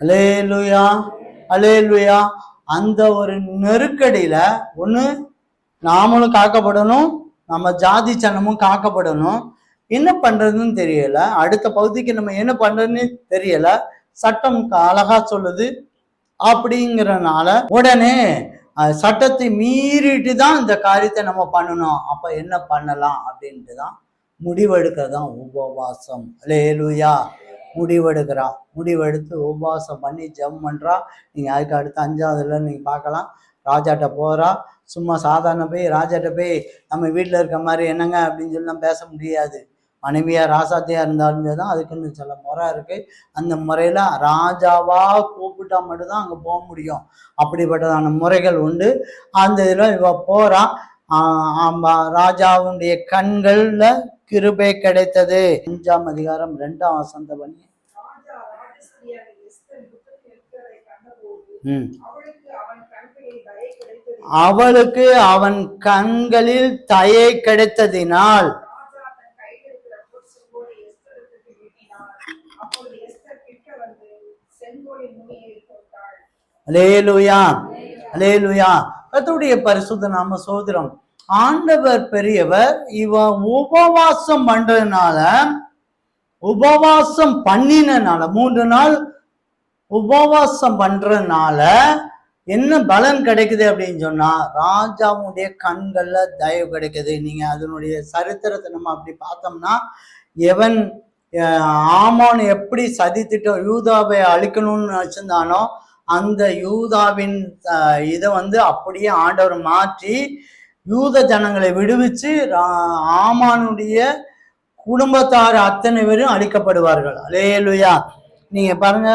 அல்லேலூயா, அல்லேலூயா. அந்த ஒரு நெருக்கடியில ஒண்ணு நாமளும் காக்கப்படணும், நம்ம ஜாதி சனமும் காக்கப்படணும். என்ன பண்றதுன்னு தெரியல. அடுத்த பகுதிக்கு நம்ம என்ன பண்றதுன்னு தெரியல. சட்டம் அழகா சொல்லுது. அப்படிங்கிறனால உடனே சட்டத்தை மீறிட்டு தான் இந்த காரியத்தை நம்ம பண்ணணும். அப்ப என்ன பண்ணலாம் அப்படின்ட்டு தான் முடிவெடுக்கதான் உபவாசம். அல்லேலூயா. முடிவெடுத்து உபவாசம் பண்ணி ஜெபம் பண்றா. நீங்க அதுக்கு அடுத்த 5ஆவதுல நீங்க பார்க்கலாம். ராஜாட்ட போறா. சும்மா சாதாரண போய் ராஜாட்ட போய் நம்ம வீட்டுல இருக்க மாதிரி என்னங்க அப்படின்னு சொல்லி பேச முடியாது. மனைவியா ராசாத்தியா இருந்தாலும் தான் அதுக்குன்னு சில முறை இருக்கு. அந்த முறையில ராஜாவா கூப்பிட்டா மட்டும்தான் அங்க போக முடியும். அப்படிப்பட்டதான முறைகள் உண்டு. அந்த இதுல இவ போறா. ராஜாவுடைய கண்கள்ல கிருபை கிடைத்தது. 5ஆம் அதிகாரம் 2ஆம் வசனம் பண்ணி. அவளுக்கு அவன் கண்களில் தயை கிடைத்ததினால் அல்லேலூயா, அல்லேலூயா. கர்த்தருடைய பரிசுத்த நாம சோதரம். ஆண்டவர் பெரியவர். இவன் உபவாசம் பண்றதுனால, உபவாசம் பண்ணினால, 3 நாள் உபவாசம் பண்றதுனால என்ன பலன் கிடைக்குது அப்படின்னு சொன்னா, ராஜாவுடைய கண்கள்ல தயவு கிடைக்குது. நீங்க அதனுடைய சரித்திரத்தை நம்ம அப்படி பார்த்தோம்னா, எவன் ஆமான் எப்படி சதி திட்டம் யூதாவை அழிக்கணும்னு வச்சிருந்தானோ, அந்த யூதாவின் இதை அப்படியே ஆண்டவர் மாற்றி யூத ஜனங்களை விடுவிச்சு ஆமானுடைய குடும்பத்தார் அத்தனை பேரும் அழிக்கப்படுவார்கள். அல்லேலூயா. நீங்க பாருங்க,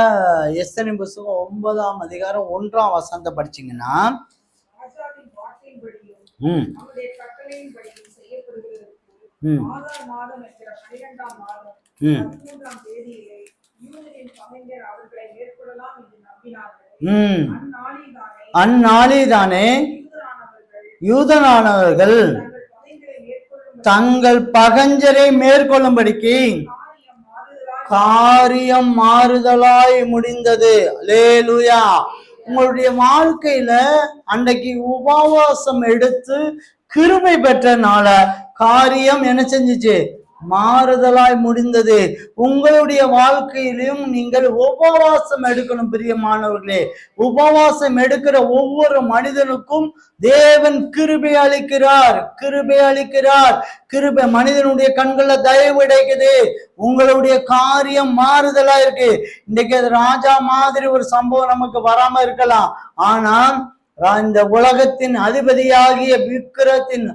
எஸ்தரின் புத்தகம் 9ஆம் அதிகாரம் 1ஆம் வசனத்தை படிச்சீங்கன்னா, அந்நாளிதானே யூதனானவர்கள் தங்கள் பகஞ்சரை மேற்கொள்ளும்படிக்கு காரியம் மாறுதலாய் முடிந்தது. அல்லேலூயா. உங்களுடைய வாழ்க்கையில அன்றைக்கு உபவாசம் எடுத்து கிருபை பெற்றனால காரியம் என்ன செஞ்சுச்சு? மாறுதலாய் முடிந்தது. உங்களுடைய வாழ்க்கையிலும் நீங்கள் உபவாசம் எடுக்கணும் பிரியமானவர்களே. உபவாசம் எடுக்கிற ஒவ்வொரு மனிதனுக்கும் தேவன் கிருபை அளிக்கிறார், கிருபை அளிக்கிறார். கிருபை மனிதனுடைய கண்கள்ல தயவு கிடைக்குது. உங்களுடைய காரியம் மாறுதலா இருக்கு. இன்றைக்கு ராஜா மாதிரி ஒரு சம்பவம் நமக்கு வராம இருக்கலாம். ஆனா இந்த உலகத்தின் அதிபதியாகிய விக்கிரத்தின்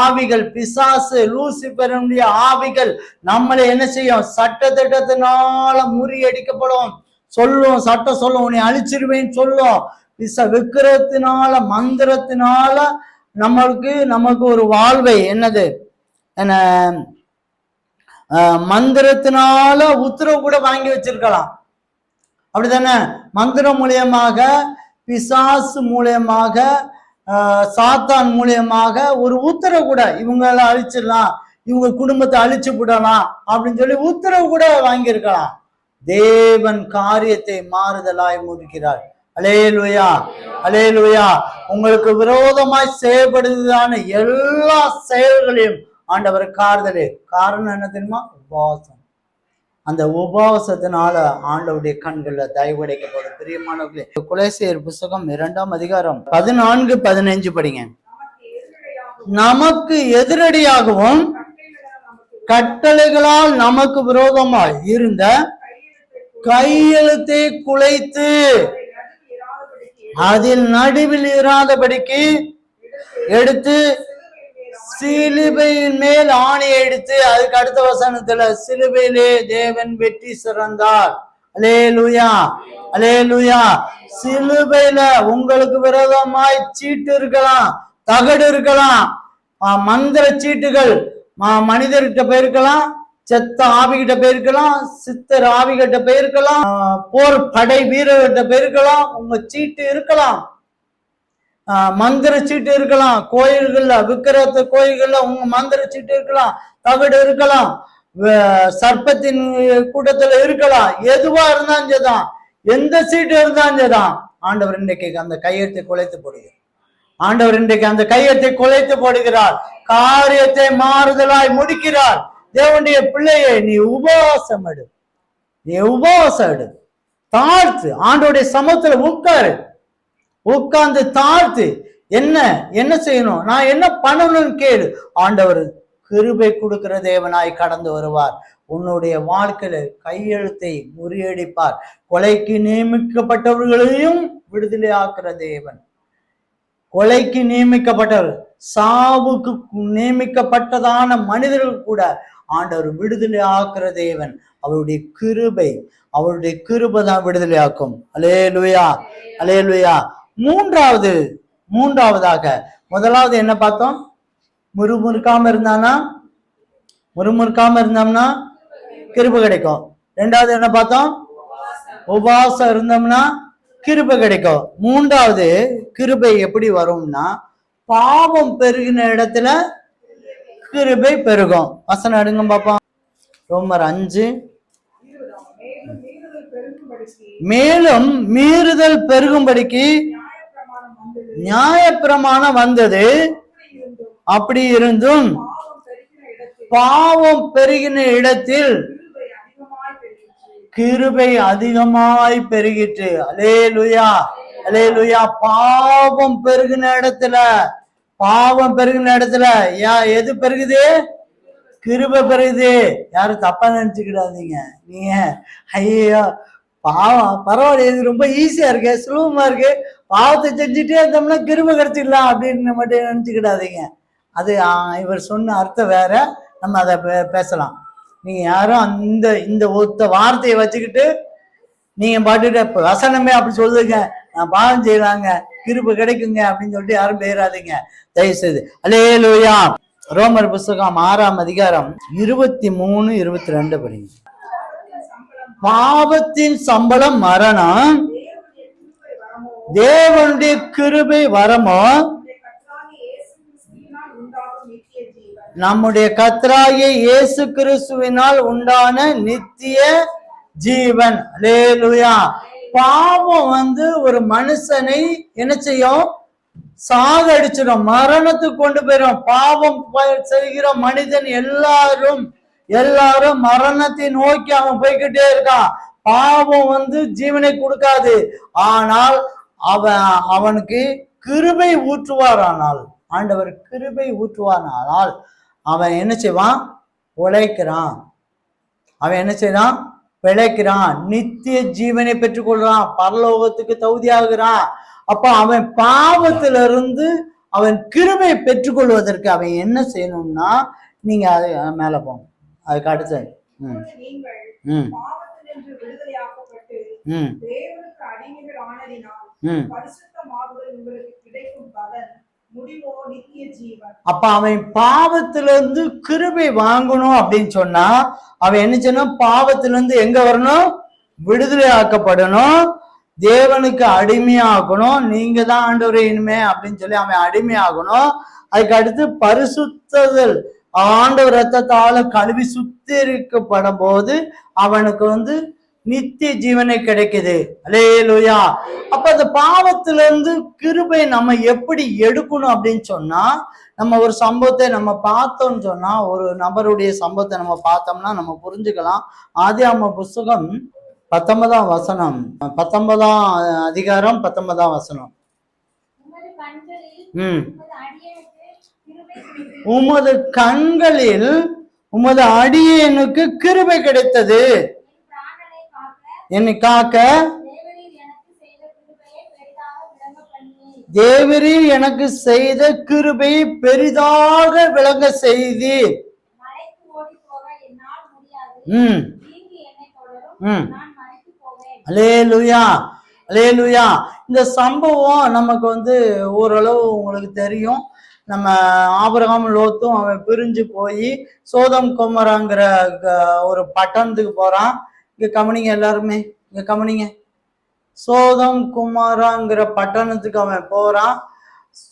ஆவிகள், பிசாசு, லூசிபருடைய ஆவிகள் நம்மளை என்ன செய்யும்? சட்ட திட்டத்தினால முறியடிக்கப்படும். சொல்லும், சட்டம் சொல்லும், உன்னை அழிச்சிருவேன்னு சொல்லும். விக்கிரத்தினால, மந்திரத்தினால நமக்கு ஒரு வாழ்வை என்னது என்ன மந்திரத்தினால உத்தரவு கூட வாங்கி வச்சிருக்கலாம். அப்படித்தானே? மந்திரம் மூலியமாக, பிசாசு மூலியமாக, சாத்தான் மூலியமாக ஒரு உத்தரவு கூட இவங்களை அழிச்சிடலாம், இவங்க குடும்பத்தை அழிச்சு விடலாம் அப்படின்னு சொல்லி உத்தரவு கூட வாங்கியிருக்கலாம். தேவன் காரியத்தை மாறுதலாய் முடிக்கிறார். அல்லேலூயா, அல்லேலூயா. உங்களுக்கு விரோதமாய் செயல்படுவதான எல்லா செயல்களையும் ஆண்டவர் காறுதலே. காரணம் என்ன தெரியுமா? உபவாசம். அந்த உபவாசத்தினால ஆண்டவருடைய கண்கள்ல தயவுடைக்கப்படும். பிரியமானவர்களே, கொலோசியர் புத்தகம் 2ஆம் அதிகாரம் 14-15 படிங்க. நமக்கு எதிரடியாகவும் கட்டளைகளால் நமக்கு விரோதமாய் இருந்த கையெழுத்தை குலைத்து அதில் நடுவில் இராதபடிக்கு எடுத்து சிலுவையின் மேல் ஆணை எடுத்து, அதுக்கு அடுத்த வசனத்துல சிலுவையிலே தேவன் வெற்றி சிறந்தார். அல்லேலூயா, அல்லேலூயா. சிலுவையில உங்களுக்கு விரோதமாய் சீட்டு இருக்கலாம், தகடு இருக்கலாம், மந்திர சீட்டுகள் மனிதர்கிட்ட போயிருக்கலாம், செத்த ஆவிகிட்ட போயிருக்கலாம், சித்தர் ஆவிகிட்ட போயிருக்கலாம், போர் படை வீரர்கிட்ட போயிருக்கலாம். உங்க சீட்டு இருக்கலாம், மந்திர சீட்டு இருக்கலாம். கோயில்கள்ல, விக்கிரத்த கோயில்கள்ல உங்க மந்திர சீட்டு இருக்கலாம், தகடு இருக்கலாம், சர்ப்பத்தின் கூட்டத்துல இருக்கலாம். எதுவா இருந்தாலும் சரிதான், எந்த சீட்டு இருந்தாலும் சரிதான். ஆண்டவர் இன்றைக்கு அந்த கையெழுத்தை குலைத்து போடுகிறார். ஆண்டவர் இன்றைக்கு அந்த கையெழுத்தை குலைத்து போடுகிறார். காரியத்தை மாறுதலாய் முடிக்கிறார். தேவனுடைய பிள்ளையை, நீ உபவாசம் எடு, நீ உபவாசம் எடு, தாழ்த்து, ஆண்டவருடைய சமூகத்துல உட்காரு, உட்கார்ந்து தாழ்த்து. என்ன செய்யணும், நான் என்ன பண்ணணும்னு கேளு. ஆண்டவர் கிருபை கொடுக்கிற தேவனாய் கடந்து வருவார். உன்னுடைய வாழ்க்கையில கையெழுத்தை முறியடிப்பார். கொலைக்கு நியமிக்கப்பட்டவர்களையும் விடுதலை ஆக்குற தேவன். கொலைக்கு நியமிக்கப்பட்டவர், சாவுக்கு நியமிக்கப்பட்டதான மனிதர்கள் கூட ஆண்டவர் விடுதலை ஆக்குற தேவன். அவருடைய கிருபை, அவருடைய கிருபை தான் விடுதலை ஆக்கும். அல்லேலூயா, அல்லேலூயா. மூன்றாவதாக, முதலாவது என்ன பார்த்தோம்? முறுமுறுக்காம இருந்தோம்னா கிருபை கிடைக்கும். ரெண்டாவது என்ன பார்த்தோம்? உபவாசம் இருந்தோம்னா கிருபை கிடைக்கும். மூன்றாவது கிருபை எப்படி வரும்னா, பாவம் பெருகின இடத்துல கிருபை பெருகும். வசனம் எடுங்க பாப்போம். ரோமர் 5. மேலும் மீறுதல் பெருகும்படிக்கு நியாயப்பிரமாணம் வந்தது. அப்படி இருந்தும் பாவம் பெருகின இடத்தில் கிருபை அதிகமாய் பெருகிட்டு. அல்லேலூயா, அல்லேலூயா. பாவம் பெருகின இடத்துல எது பெருகுது? கிருபை பெருகுது. யாரும் தப்பா நினைச்சுக்கிடாதீங்க. நீங்க ஐயோ பாவம் பரவாயில்ல, இது ரொம்ப ஈஸியா இருக்கு, சுலபமா இருக்கு, பாவத்தை செஞ்சுட்டே இருந்தோம்னா கிருபை கிடைச்சிடலாம் அப்படின்னு மட்டும் நினைச்சுக்கிடாதீங்க. அது இவர் சொன்ன அர்த்தம் வேற, நம்ம அதை பேசலாம். நீங்க யாரும் இந்த ஒத்த வார்த்தையை வச்சுக்கிட்டு நீங்க பாட்டுட்டு வசனமே அப்படி சொல்லுங்க, நான் பாவம் செய்யலாங்க கிருபை கிடைக்குங்க அப்படின்னு சொல்லிட்டு யாரும் பேராதீங்க தயவு செய்து. அல்லேலூயா. ரோமர் புஸ்தகம் 6ஆம் அதிகாரம் 23, 22 படிங்க. பாவத்தின் சம்பளம் மரணம், தேவனுடைய கிருபை வரமோ நம்முடைய கர்த்தராகிய இயேசு கிறிஸ்துவினால் உண்டான நித்திய ஜீவன். அல்லேலூயா. பாவம் ஒரு மனுஷனை என்ன செய்யும்? சாகடிச்சிடும், மரணத்துக்கு கொண்டு போயிடும். பாவம் செய்கிற மனிதன் எல்லாரும் மரணத்தை நோக்கி அவன் போய்கிட்டே இருக்கான். பாவம் ஜீவனை கொடுக்காது. ஆனால் அவனுக்கு கிருபை ஊற்றுவாரானால், ஆண்டவர் கிருபை ஊற்றுவாரானால் அவன் என்ன செய்வான்? உழைக்கிறான். அவன் என்ன செய்யறான்? பிழைக்கிறான், நித்திய ஜீவனை பெற்றுக்கொள்றான், பரலோகத்துக்கு தகுதியாகிறான். அப்ப அவன் பாவத்திலிருந்து அவன் கிருபை பெற்றுக்கொள்வதற்கு அவன் என்ன செய்யணும்னா, நீங்க அது மேல போங்க, அதுக்கு அடுத்து அப்ப அவன் பாவத்திலிருந்து கிருபை வாங்கணும் அப்படின்னு சொன்னா அவன் என்ன செய்யணும்? பாவத்திலிருந்து எங்க வரணும்? விடுதலை ஆக்கப்படணும், தேவனுக்கு அடிமையாகணும். நீங்க தான் ஆண்டவரே இனிமே அப்படின்னு சொல்லி அவன் அடிமையாகணும். அதுக்கு அடுத்து பரிசுத்தல், ஆண்டவர் ரத்தத்தால கழுவி சுத்திகரிக்கப்படும் போது அவனுக்கு நித்திய ஜீவனை கிடைக்குது. அல்லேலூயா. அப்ப அந்த பாவத்திலிருந்து கிருபை நம்ம எப்படி எடுக்கணும் அப்படின்னு சொன்னா, நம்ம ஒரு சம்பவத்தை நம்ம பார்த்தோம்னு சொன்னா, ஒரு நபருடைய சம்பவத்தை நம்ம பார்த்தோம்னா நம்ம புரிஞ்சுக்கலாம். ஆதியாகம புஸ்தகம் 19ஆம் வசனம், 19ஆம் அதிகாரம் 19ஆம் வசனம். உமது கண்களில் உமது அடியேனுக்கு கிருபை கிடைத்தது, என்னை காக்க தேவரீர் எனக்கு செய்த கிருபையை பெரிதாக விளங்க செய்தி. அல்லேலூயா, அல்லேலூயா. இந்த சம்பவம் நமக்கு ஓரளவு உங்களுக்கு தெரியும். நம்ம ஆபிரகாம் லோத்தும் அவன் பிரிஞ்சு போய் சோதம் கொமராங்கிற ஒரு பட்டணத்துக்கு போறான். இங்க கவனிங்க, எல்லாருமே இங்க கவனிங்க. சோதம் குமாராங்கிற பட்டணத்துக்கு அவன் போறான்.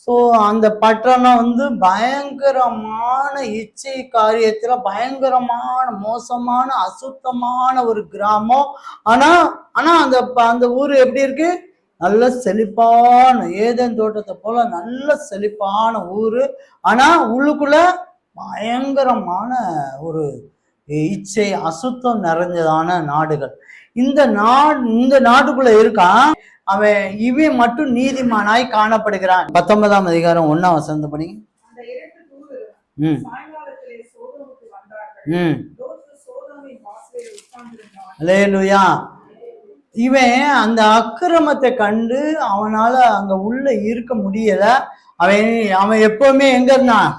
ஸோ அந்த பட்டணம் பயங்கரமான இச்சை காரியத்துல பயங்கரமான மோசமான அசுத்தமான ஒரு கிராமம். ஆனா அந்த ஊர் எப்படி இருக்கு? நல்ல செழிப்பான ஏதேன் தோட்டத்தை போல நல்ல செழிப்பான ஊரு. ஆனா உள்ளுக்குள்ள பயங்கரமான ஒரு இச்சை அசுத்தம் நிறைஞ்சதான நாடுகள். இந்த நாட்டுக்குள்ள இருக்கான் அவன். இவன் மட்டும் நீதிமானாய் காணப்படுகிறான். 19ஆம் அதிகாரம் 1ஆம் வசனம் படிங்க. அல்லேலூயா. இவன் அந்த அக்கிரமத்தை கண்டு அவனால அங்க உள்ள இருக்க முடியல. அவன் எப்பவுமே எங்க இருந்தான்?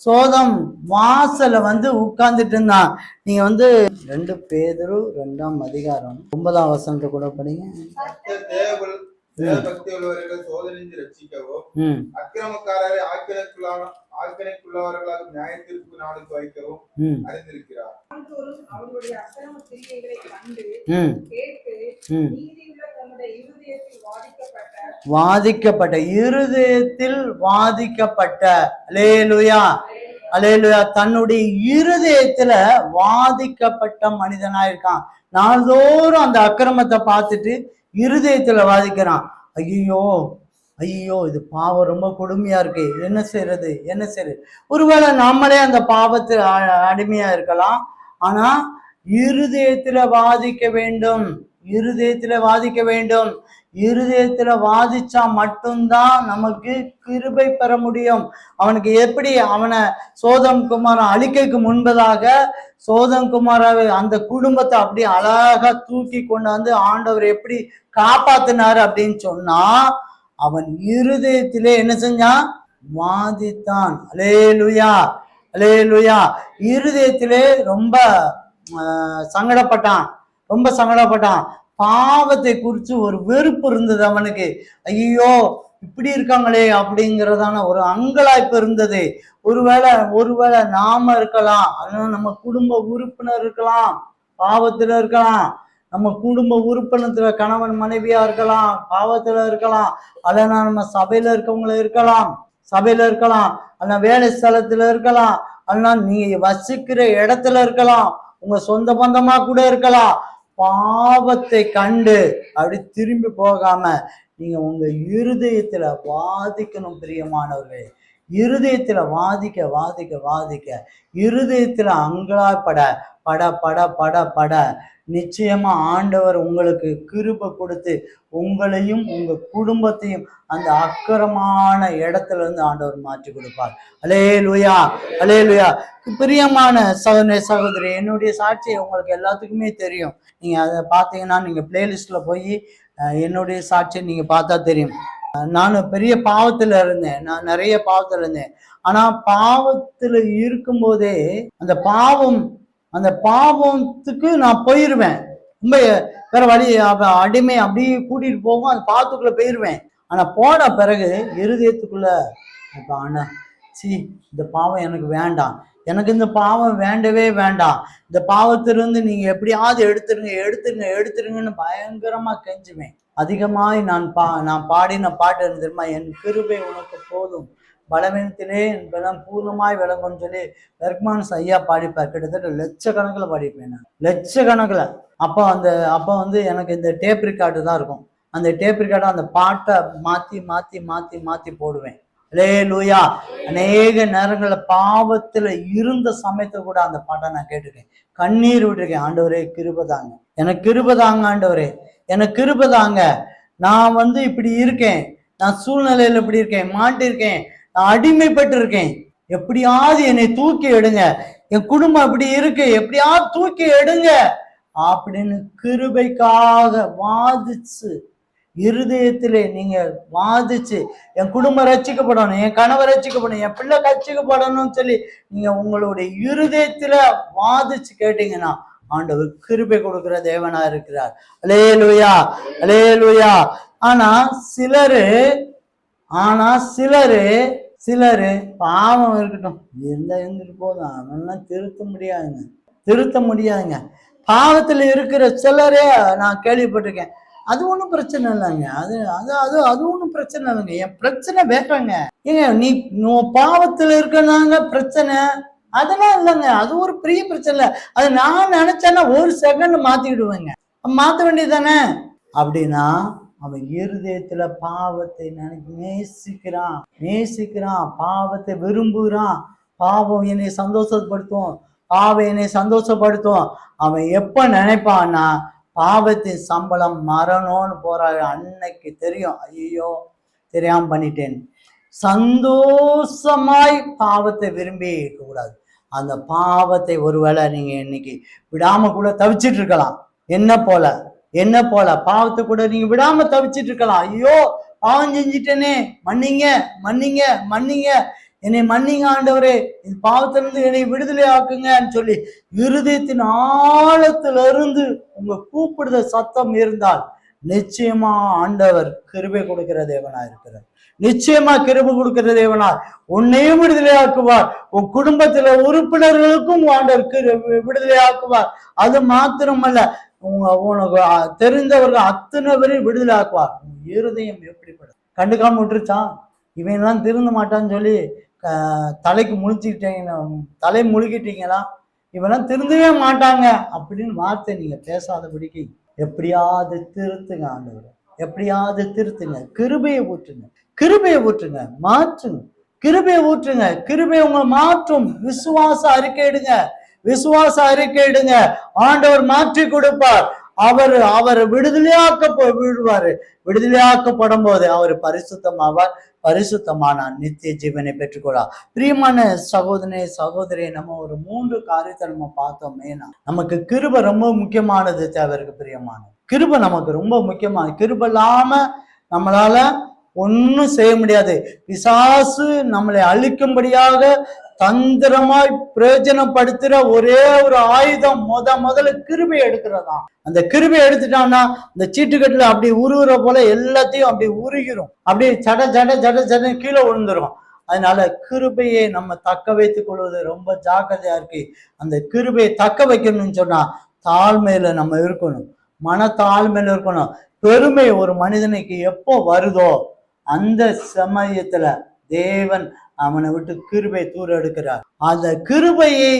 சோதம் வாசல உட்கார்ந்துட்டு இருந்தான். நீங்க 2 பேதுரு 2ஆம் அதிகாரம் 9ஆம் வசனத்தை கூட படிங்க. பக்தி உள்ளவர்கள் சோதனைந்து ரட்சிக்கவும், அக்கிரமக்காரரை ஆக்கினைக்குள்ளவர்களாக நியாய தீர்ப்பு நாளுக்கு வைக்கவும் அறிந்திருக்கிறார். அவருடைய அக்கிரம கிரியைகளை கண்டு கேட்டு நீதியுள்ள தம்முடைய இருதயத்தில் வாதிக்கப்பட்ட அல்லேலூயா அல்லேலூயா தன்னுடைய இருதயத்துல வாதிக்கப்பட்ட மனிதனாயிருக்கான். நாள்தோறும் அந்த அக்கிரமத்தை பார்த்துட்டு இருதயத்துல வாதிக்கிறான். ஐயோ ஐயோ, இது பாவம் ரொம்ப கொடுமையா இருக்கு, என்ன செய்யறது. ஒருவேளை நம்மளே அந்த பாவத்தில் அடிமையா இருக்கலாம். ஆனா இருதயத்துல வாதிக்க வேண்டும். இருதயத்துல வாதிச்சா மட்டும்தான் நமக்கு கிருபை பெற முடியும். அவனுக்கு எப்படி அவனை சோதம் குமாரன் அழிக்கைக்கு முன்பதாக சோதம் குமாராவை அந்த குடும்பத்தை அப்படி அழகா தூக்கி கொண்டு வந்து ஆண்டவர் எப்படி காப்பாத்தினாரு அப்படின்னு சொன்னா, அவன் இருதயத்திலே என்ன செஞ்சான்? வாதித்தான். அல்லேலூயா அல்லேலூயா. இருதயத்திலே ரொம்ப சங்கடப்பட்டான். பாவத்தை குறித்து ஒரு வெறுப்பு இருந்தது அவனுக்கு. ஐயோ, இப்படி இருக்காங்களே அப்படிங்கிறதான ஒரு அங்கலாய்ப்பு இருந்தது. ஒருவேளை நாம இருக்கலாம், அதனால நம்ம குடும்ப உறுப்பினர் இருக்கலாம், பாவத்துல இருக்கலாம். நம்ம குடும்ப உறுப்பினத்துல கணவன் மனைவியா இருக்கலாம், பாவத்துல இருக்கலாம். அல்லனா நம்ம சபையில இருக்கவங்கள இருக்கலாம், அல்ல வேலை ஸ்தலத்துல இருக்கலாம், அல்லனா நீங்க வசிக்கிற இடத்துல இருக்கலாம், உங்க சொந்த பந்தமா கூட இருக்கலாம். பாவத்தை கண்டு அப்படி திரும்பி போகாம நீங்க உங்க இருதயத்துல வாதிக்கணும். பிரியமானவர்களே, இருதயத்துல வாதிக்க இருதயத்துல அங்கலாய்ப்பட பட நிச்சயமா ஆண்டவர் உங்களுக்கு கிருபை கொடுத்து உங்களையும் உங்க குடும்பத்தையும் அந்த அக்கரமான இடத்துல இருந்து ஆண்டவர் மாற்றி கொடுப்பார். அல்லேலூயா அல்லேலூயா. பிரியமான சகோதரி, என்னுடைய சாட்சி உங்களுக்கு எல்லாத்துக்குமே தெரியும். நீங்க அதை பார்த்தீங்கன்னா, நீங்க பிளேலிஸ்ட்ல போய் என்னுடைய சாட்சியை நீங்க பார்த்தா தெரியும். நான் பெரிய பாவத்துல இருந்தேன், நான் நிறைய பாவத்துல இருந்தேன். ஆனா பாவத்துல இருக்கும்போதே அந்த பாவத்துக்கு நான் போயிருவேன். ரொம்ப வேற வழி, அடிமை அப்படியே கூட்டிட்டு போகும், அந்த பாவத்துக்குள்ள போயிருவேன். ஆனா போன பிறகு இருதயத்துக்குள்ள ஆனா இந்த பாவம் எனக்கு வேண்டாம், எனக்கு இந்த பாவம் வேண்டவே வேண்டாம், இந்த பாவத்திலிருந்து நீங்க எப்படியாவது எடுத்துருங்கன்னு பயங்கரமா கெஞ்சுவேன். அதிகமாய் நான் பாடின பாட்டு இருந்துருமா, என் கிருபை உனக்கு போதும், பலவீனத்திலே என் பலம் பூர்ணமாய் விளங்கும்னு சொல்லி பெர்க்மான்ஸ் ஐயா பாடிப்பார். கிட்டத்தட்ட லட்சக்கணக்கில் பாடிப்பேன் நான், லட்சக்கணக்கில். அப்போ வந்து எனக்கு இந்த டேப் ரெக்கார்டு தான் இருக்கும். அந்த டேப் ரெக்கார்டை அந்த பாட்டை மாற்றி போடுவேன். அல்லேலூயா. அநேக நேரங்களில் பாவத்துல இருந்த சமயத்தை கூட அந்த பாட்டை நான் கேட்டிருக்கேன், கண்ணீர் விட்டுருக்கேன். ஆண்டவரே கிருபைதாங்க, எனக்கு கிருபைதாங்க, ஆண்டவரே எனக்கு கிருபைதாங்க. நான் வந்து இப்படி இருக்கேன், நான் சூழ்நிலையில இப்படி இருக்கேன், மாட்டிருக்கேன், நான் அடிமைப்பட்டு இருக்கேன், எப்படியாவது என்னை தூக்கி எடுங்க, என் குடும்பம் இப்படி இருக்கு, எப்படியாவது தூக்கி எடுங்க அப்படின்னு கிருபைக்காக வாதிச்சு, இருதயத்திலே நீங்க வாதிச்சு, என் குடும்பம் ரட்சிக்கப்படணும், என் கணவர் ரட்சிக்கப்படணும், என் பிள்ளை ரட்சிக்கப்படணும்னு சொல்லி நீங்க உங்களுடைய இருதயத்துல வாதிச்சு கேட்டீங்கன்னா ஆண்டவர் கிருபை கொடுக்கிற தேவனா இருக்கிறார். அல்லேலூயா அல்லேலூயா. ஆனா சிலரு பாவம் இருக்கட்டும், இருந்துட்டு போதும், அவன்லாம் திருத்த முடியாதுங்க. பாவத்துல இருக்கிற சிலரே நான் கேள்விப்பட்டிருக்கேன். அது ஒன்றும் பிரச்சனை இல்லைங்க, அது ஒன்றும் பிரச்சனை இல்லைங்க. என் பிரச்சனை வேறங்க. ஏங்க, நீ பாவத்துல இருக்கனாங்க பிரச்சனை, அதெல்லாம் இல்லைங்க, அது ஒரு பெரிய பிரச்சனை இல்லை. அது நான் நினைச்சேன்னா ஒரு செகண்ட் மாத்திக்கிடுவேங்க, மாத்த வேண்டியது தானே. அப்படின்னா அவன் இருதயத்துல பாவத்தை நேசிக்கிறான், பாவத்தை விரும்புகிறான். பாவம் என்னை சந்தோஷப்படுத்தும். அவன் எப்ப நினைப்பான்னா, பாவத்தின் சம்பளம் மரணம்னு போறாரு, அன்னைக்கு தெரியும், ஐயோ தெரியாம பண்ணிட்டேன். சந்தோஷமாய் பாவத்தை விரும்பி இருக்க கூடாது. அந்த பாவத்தை ஒருவேளை நீங்க இன்னைக்கு விடாம கூட தவிச்சிட்டு இருக்கலாம். என்ன போல பாவத்தை கூட நீங்க விடாம தவிச்சிட்டு இருக்கலாம். ஐயோ பாவம் செஞ்சிட்டேனே, மன்னிங்க, என்னை மன்னிங்க ஆண்டவரே, இந்த பாவத்திலிருந்து என்னை விடுதலை ஆக்குங்கன்னு சொல்லி இருதயத்தின் ஆழத்துல இருந்து உங்க கூப்பிடுத சத்தம் இருந்தால் நிச்சயமா ஆண்டவர் கிருபை கொடுக்கிற தேவனா இருக்கிறார். நிச்சயமா கிருபை கொடுக்கிற தேவனா உன்னையும் விடுதலையாக்குவார். உன் குடும்பத்துல உறுப்பினர்களுக்கும் ஆண்டவர் விடுதலையாக்குவார். அது மாத்திரமல்ல, உனக்கு தெரிந்தவர்கள் அத்தனை பேரையும் விடுதலை ஆக்குவார். இருதயம் எப்படிப்படும்? கண்டுக்காம விட்டுருச்சான், இவன் எல்லாம் திருந்த மாட்டான்னு சொல்லி தலைக்கு முழிச்சுக்கிட்டீங்க, தலை முழுகிட்டீங்களா, இவெல்லாம் திருந்தவே மாட்டாங்க அப்படின்னு வார்த்தை நீங்க பேசாதபடிக்கு எப்படியாவது திருத்துங்க ஆண்டவர், எப்படியாவது திருத்துங்க. கிருபையை ஊற்றுங்க, கிருபையை ஊற்றுங்க, மாற்றுங்க, கிருபையை ஊற்றுங்க. கிருபை உங்களை மாற்றும். விசுவாச அறிக்கையிடுங்க, விசுவாச அறிக்கையிடுங்க. ஆண்டவர் மாற்றி கொடுப்பார். அவர் விடுவாரு. விடுதலையாக்கப்படும் போது அவர் பரிசுத்தமாவார். பரிசுத்தமானார், நித்திய ஜீவனை பெற்றுக்கொள்ளா. பிரியமான சகோதரனே சகோதரி, நம்ம ஒரு 3 காரியத்தை நம்ம பார்த்தோமே. நமக்கு கிருபை ரொம்ப முக்கியமானது தேவை இருக்கு. பிரியமான கிருபை நமக்கு ரொம்ப முக்கியமானது. கிருபை இல்லாம நம்மளால ஒன்னும் செய்ய முடியாது. பிசாசு நம்மளை அழிக்கும்படியாக தந்திரமாய் பிரயோஜனப்படுத்துற ஒரே ஒரு ஆயுதம் முதல்ல கிருபை எடுக்கிறதா. அந்த கிருபை எடுத்துட்டான்னா இந்த சீட்டுக்கட்டுல அப்படி உருவுற போல எல்லாத்தையும் அப்படி உருகிரும், அப்படியே சட ஜட ஜட ஜட கீழே விழுந்துரும். அதனால கிருபையை நம்ம தக்க வைத்துக் கொள்வது ரொம்ப ஜாக்கிரதையா இருக்கு. அந்த கிருபையை தக்க வைக்கணும்னு சொன்னா தாழ்மையில நம்ம இருக்கணும், மன தாழ்மையில இருக்கணும். பெருமை ஒரு மனிதனுக்கு எப்போ வருதோ அந்த சமயத்துல தேவன் அவனை விட்டு கிருபை தூர எடுக்கிறார். அந்த கிருபையை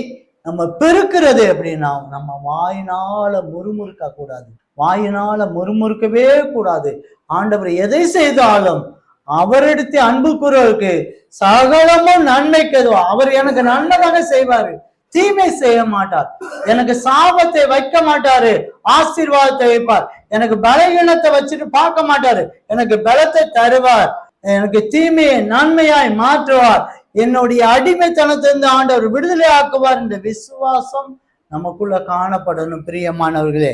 நம்ம பெருக்கிறது அப்படின்னா நம்ம வாயினால முறுமுறுக்க கூடாது, வாயினால முறுமுறுக்கவே கூடாது. ஆண்டவர் எதை செய்தாலும் அவரிடத்து அன்பு கூறவுக்கு சகலமும் நன்மைக்கு அவர் எனக்கு நன்மையாக செய்வாரு, தீமை செய்ய மாட்டார். எனக்கு சாபத்தை வைக்க மாட்டாரு, ஆசீர்வாதத்தை வைப்பார். எனக்கு பலகீனத்தை வச்சுட்டு பார்க்க மாட்டாரு, எனக்கு பலத்தை தருவார். எனக்கு தீமையை நன்மையாய் மாற்றுவார். என்னுடைய அடிமைத்தனத்திலிருந்து ஆண்டவர் விடுதலை ஆக்குவார். இந்த விசுவாசம் நமக்குள்ள காணப்படணும். பிரியமானவர்களே,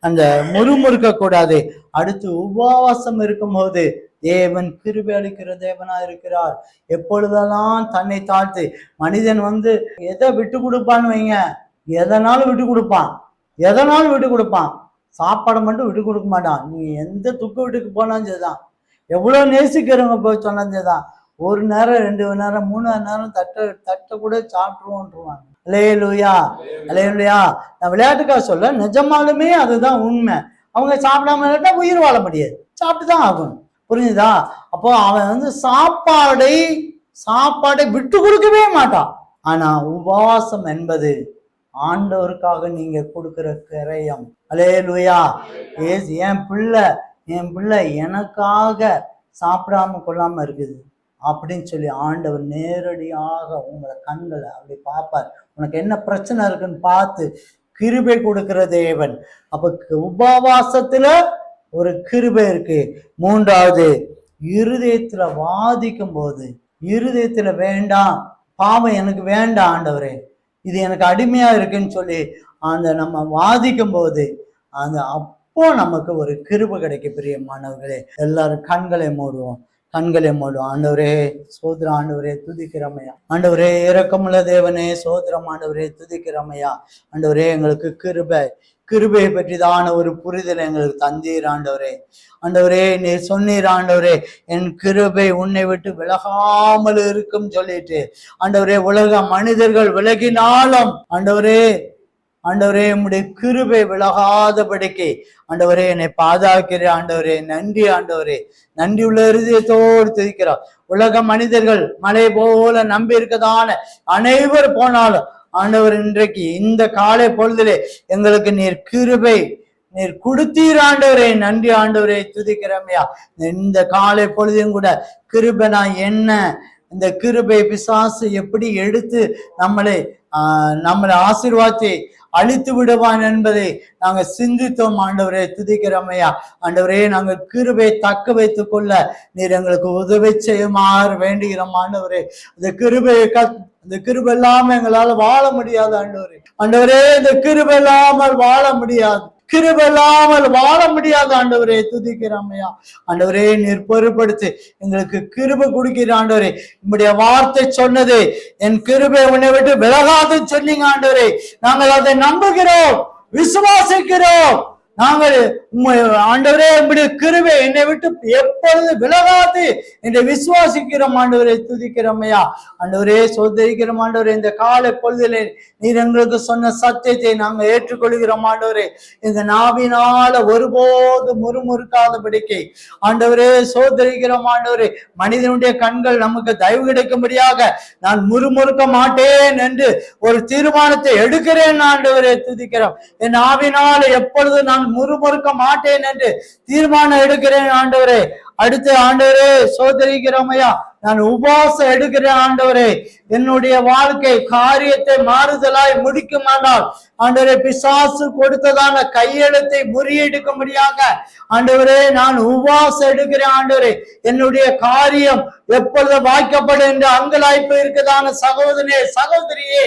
அந்த முறுமுறுக்க கூடாது. அடுத்து உபவாசம் இருக்கும்போது தேவன் கிருபை அளிக்கிற தேவனா இருக்கிறார். எப்பொழுதெல்லாம் தன்னை தாழ்த்து மனிதன் எதை விட்டு கொடுப்பான்னு வைங்க, எதனாலும் விட்டு கொடுப்பான், எதனாலும் விட்டு கொடுப்பான். சாப்பாடை மட்டும் விட்டு கொடுக்க மாட்டான். நீ எந்த துக்க வீட்டுக்கு போனாலும் சரிதான், எவ்வளவு நேசிக்கிறவங்க போய் சொன்னாலும் சரிதான், 1 நேரம் 2 நேரம் 3 நேரம் தட்டை கூட சாப்பிட்டுருவோன்றாங்க. அல்லேலூயா, அல்லேலூயா. நான் விளையாட்டுக்காக சொல்ல, நிஜமாலுமே அதுதான் உண்மை. அவங்க சாப்பிடாம இருந்தா உயிர் வாழ முடியாது, சாப்பிட்டுதான் ஆகணும். புரிஞ்சுதா? அப்போ அவன் சாப்பாடை விட்டு கொடுக்கவே மாட்டான். ஆனா உபவாசம் என்பது ஆண்டவருக்காக நீங்க கொடுக்கிற கிரயம். அல்லேலூயா. என் பிள்ளை எனக்காக சாப்பிடாம கொள்ளாம இருக்குது அப்படின்னு சொல்லி ஆண்டவர் நேரடியாக உங்களை கண்களை அப்படி பார்ப்பார். உனக்கு என்ன பிரச்சனை இருக்குன்னு பார்த்து கிருபை கொடுக்கிற தேவன். அப்ப உபவாசத்துல ஒரு கிருபை இருக்கு. 3வது, இருதயத்துல வாதிக்கும் போது, இருதயத்துல வேண்டாம், பாவம் எனக்கு வேண்டாம் ஆண்டவரே, இது எனக்கு அடிமையா இருக்குன்னு சொல்லி நம்ம வாதிக்கும் போது அப்போ நமக்கு ஒரு கிருபை கிடைக்கும். பிரியமானவர்களே, எல்லாரும் கண்களை மூடுவோம், கண்களை மூடுவோம். ஆண்டவரே சோதரம், ஆண்டவரே துதிக்கிறமையா, ஆண்டவரே இரக்கமுள்ள தேவனே சோதரம், ஆண்டவரே துதிக்கிறமையா. ஆண்டவரே எங்களுக்கு கிருபையை பற்றிதான ஒரு புரிதல் எங்களுக்கு தந்தீர் ஆண்டவரே. ஆண்டவரே நீர் சொன்னீர் ஆண்டவரே, என் கிருபை உன்னை விட்டு விலகாமல் இருக்கும் சொல்லிட்டு ஆண்டவரே, உலக மனிதர்கள் விலகினாலும் ஆண்டவரே உம்முடைய கிருபை விலகாதபடிக்கு ஆண்டவரே என்னை பாதுகாக்கிறேன் ஆண்டவரே. நன்றி ஆண்டவரே, நன்றி உள்ள இருதயத்தோடு துதிக்கிறோம். உலக மனிதர்கள் மலை போல நம்பி இருக்கதான அனைவர் போனாலும் ஆண்டவர் இன்றைக்கு இந்த காலை பொழுதிலே எங்களுக்கு நீர் கொடுத்தீர் ஆண்டவரே. நன்றி ஆண்டவரே, துதிக்கிறமையா. இந்த காலை பொழுதையும் கூட கிருபை என்ன, இந்த கிருபை பிசாசு எப்படி எடுத்து நம்மளை ஆசீர்வாதத்தை அழித்து விடுவான் என்பதை நாங்கள் சிந்தித்தோம் ஆண்டவரே. துதிக்கிறமையா. ஆண்டவரே, நாங்கள் கிருபை தக்க வைத்துக் கொள்ள நீர் எங்களுக்கு உதவி செய்யுமாறு வேண்டுகிறோம் ஆண்டவரே. இந்த கிருபை இல்லாம எங்களால வாழ முடியாது ஆண்டவரே. இந்த கிருபை இல்லாமல் வாழ முடியாது, கிருபை இல்லாமல் வாழ முடியாது ஆண்டவரே. துதிக்கிறமையா. ஆண்டவரே நீர் பொறுப்படுத்தி எங்களுக்கு கிருபை கொடுக்கிற ஆண்டவரே. உம்முடைய வார்த்தை சொன்னது, என் கிருபை உன்னை விட்டு விலகாதுன்னு சொன்னீங்க ஆண்டவரே. நாங்கள் அதை நம்புகிறோம், விசுவாசிக்கிறோம். நாங்கள் ஆண்டவரே உம்முடைய கிருபை என்னை விட்டு எப்பொழுது விலகாது என்று விசுவாசிக்கிறோம் ஆண்டவரே, துதிக்கிறோம் ஐயா. ஆண்டவரே சோதரிக்கிறோம் ஆண்டவரே. இந்த காலை பொழுதிலே நீர் எங்களுக்கு சொன்ன சத்தியத்தை நாங்கள் ஏற்றுக்கொள்கிறோம் ஆண்டவரே. இந்த நாவினால ஒருபோது முறுமுறுக்காதபடிக்கு ஆண்டவரே சோதரிக்கிறோம் ஆண்டவரே. மனிதனுடைய கண்கள் நமக்கு தயவு கிடைக்கும்படியாக நான் முறுமுறுக்க மாட்டேன் என்று ஒரு தீர்மானத்தை எடுக்கிறேன் ஆண்டவரே, துதிக்கிறோம். என் நாவினால எப்பொழுது நான் முறுமுறுக்க மாட்டேன் என்று தீர்மானம் எடுக்கிறேன் ஆண்டவரே. அடுத்து ஆண்டவரே சோதரிக்கிறோம் ஐயா, நான் உபவாசம் எடுக்கிறேன் ஆண்டவரே. என்னுடைய வாழ்க்கை காரியத்தை மாறுதலாய் முடிக்குமானால் ஆண்டவரே, பிசாசு கொடுத்ததான கையெழுத்தை முறியடிக்கும்படியாக ஆண்டவரே நான் உபவாசம் எடுக்கிறேன் ஆண்டவரே. என்னுடைய காரியம் எப்பொழுது வாய்க்கப்படும் என்று அங்கலாய்ப்பு இருக்குதான சகோதரனே சகோதரியே,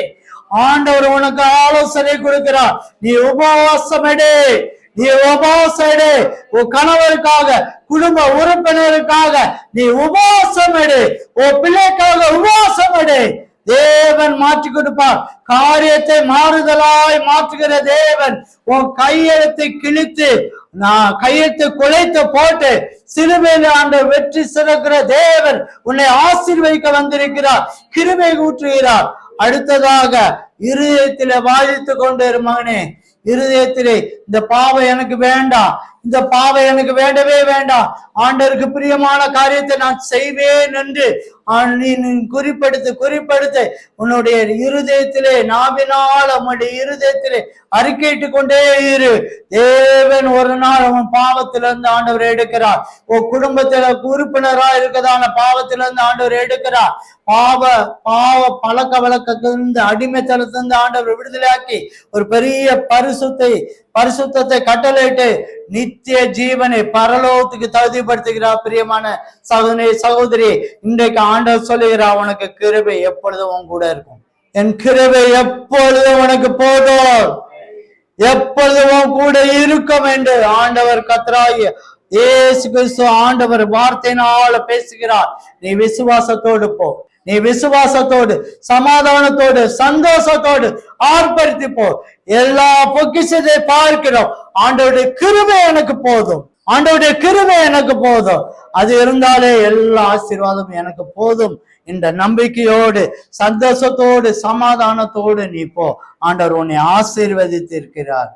ஆண்டவர் உனக்கு ஆலோசனை கொடுக்கிறார். நீ உபவாசம் எடு, நீ உபவாசம் எடு. உன் கணவருக்காக, குடும்ப உறுப்பினருக்காக நீ உபவாசம் எடு. உன் பிள்ளைக்காக உபவாசம் எடு. தேவன் மாற்றி கொடுப்பார். காரியத்தை மாறுதலாய் மாற்றுகிற தேவன் உன் கையெழுத்தை கிழித்து கையெழுத்து குலைத்து போட்டு சிலுவையில் ஆண்டவர் வெற்றி சிறக்கிற தேவன் உன்னை ஆசீர்வதிக்க வந்திருக்கிறார். கிருபை ஊற்றுகிறார். அடுத்ததாக இருதயத்திலே வாதித்து கொண்டு மகனே, இருதயத்திலே இந்த பாவம் எனக்கு வேண்டாம், இந்த பாவம் எனக்கு வேண்டவே வேண்டாம், ஆண்டவருக்கு பிரியமான காரியத்தை நான் செய்வேன் என்று நீ குறிப்படுத்து உன்னுடைய இருதயத்திலே நாவினால் உன்னுடைய இருதயத்திலே அறிக்கையிட்டு கொண்டே இரு. தேவன் ஒரு நாள் அவன் பாவத்திலிருந்து ஆண்டவர் எடுக்கிறார். உன் குடும்பத்தில உறுப்பினரா இருக்கதான பாவத்திலிருந்து ஆண்டவர் எடுக்கிறார். பாவ பழக்க வழக்கத்திலிருந்து அடிமைத்தனத்திலிருந்து ஆண்டவர் விடுதலையாக்கி ஒரு பெரிய பரிசுத்தத்தை கட்டளையிட்டு நித்திய ஜீவனை பரலோகத்துக்கு தகுதிப்படுத்துகிறார். பிரியமான சகோதரி, இன்றைக்கு ஆண்டவர் சொல்லுகிறார், உனக்கு கிருபை எப்பொழுதும் உன் கூட இருக்கும். என் கிருபை எப்பொழுதும் உனக்கு போதும், எப்பொழுதும் கூட இருக்கும் என்று ஆண்டவர் கர்த்தராகிய இயேசு கிறிஸ்து ஆண்டவர் வார்த்தையினால பேசுகிறார். நீ விசுவாசத்தோடு போ, நீ விசுவாசத்தோடு சமாதானத்தோடு சந்தோஷத்தோடு ஆர்ப்பரித்து போ. எல்லா பொக்கிஷத்தை பார்க்கிறோம். ஆண்டவருடைய கிருபை எனக்கு போதும், ஆண்டவருடைய கிருபை எனக்கு போதும், அது இருந்தாலே எல்லா ஆசீர்வாதமும் எனக்கு போதும் என்ற நம்பிக்கையோடு சந்தோஷத்தோடு சமாதானத்தோடு நீ போ. ஆண்டவர் உன்னை ஆசீர்வதித்திருக்கிறார்.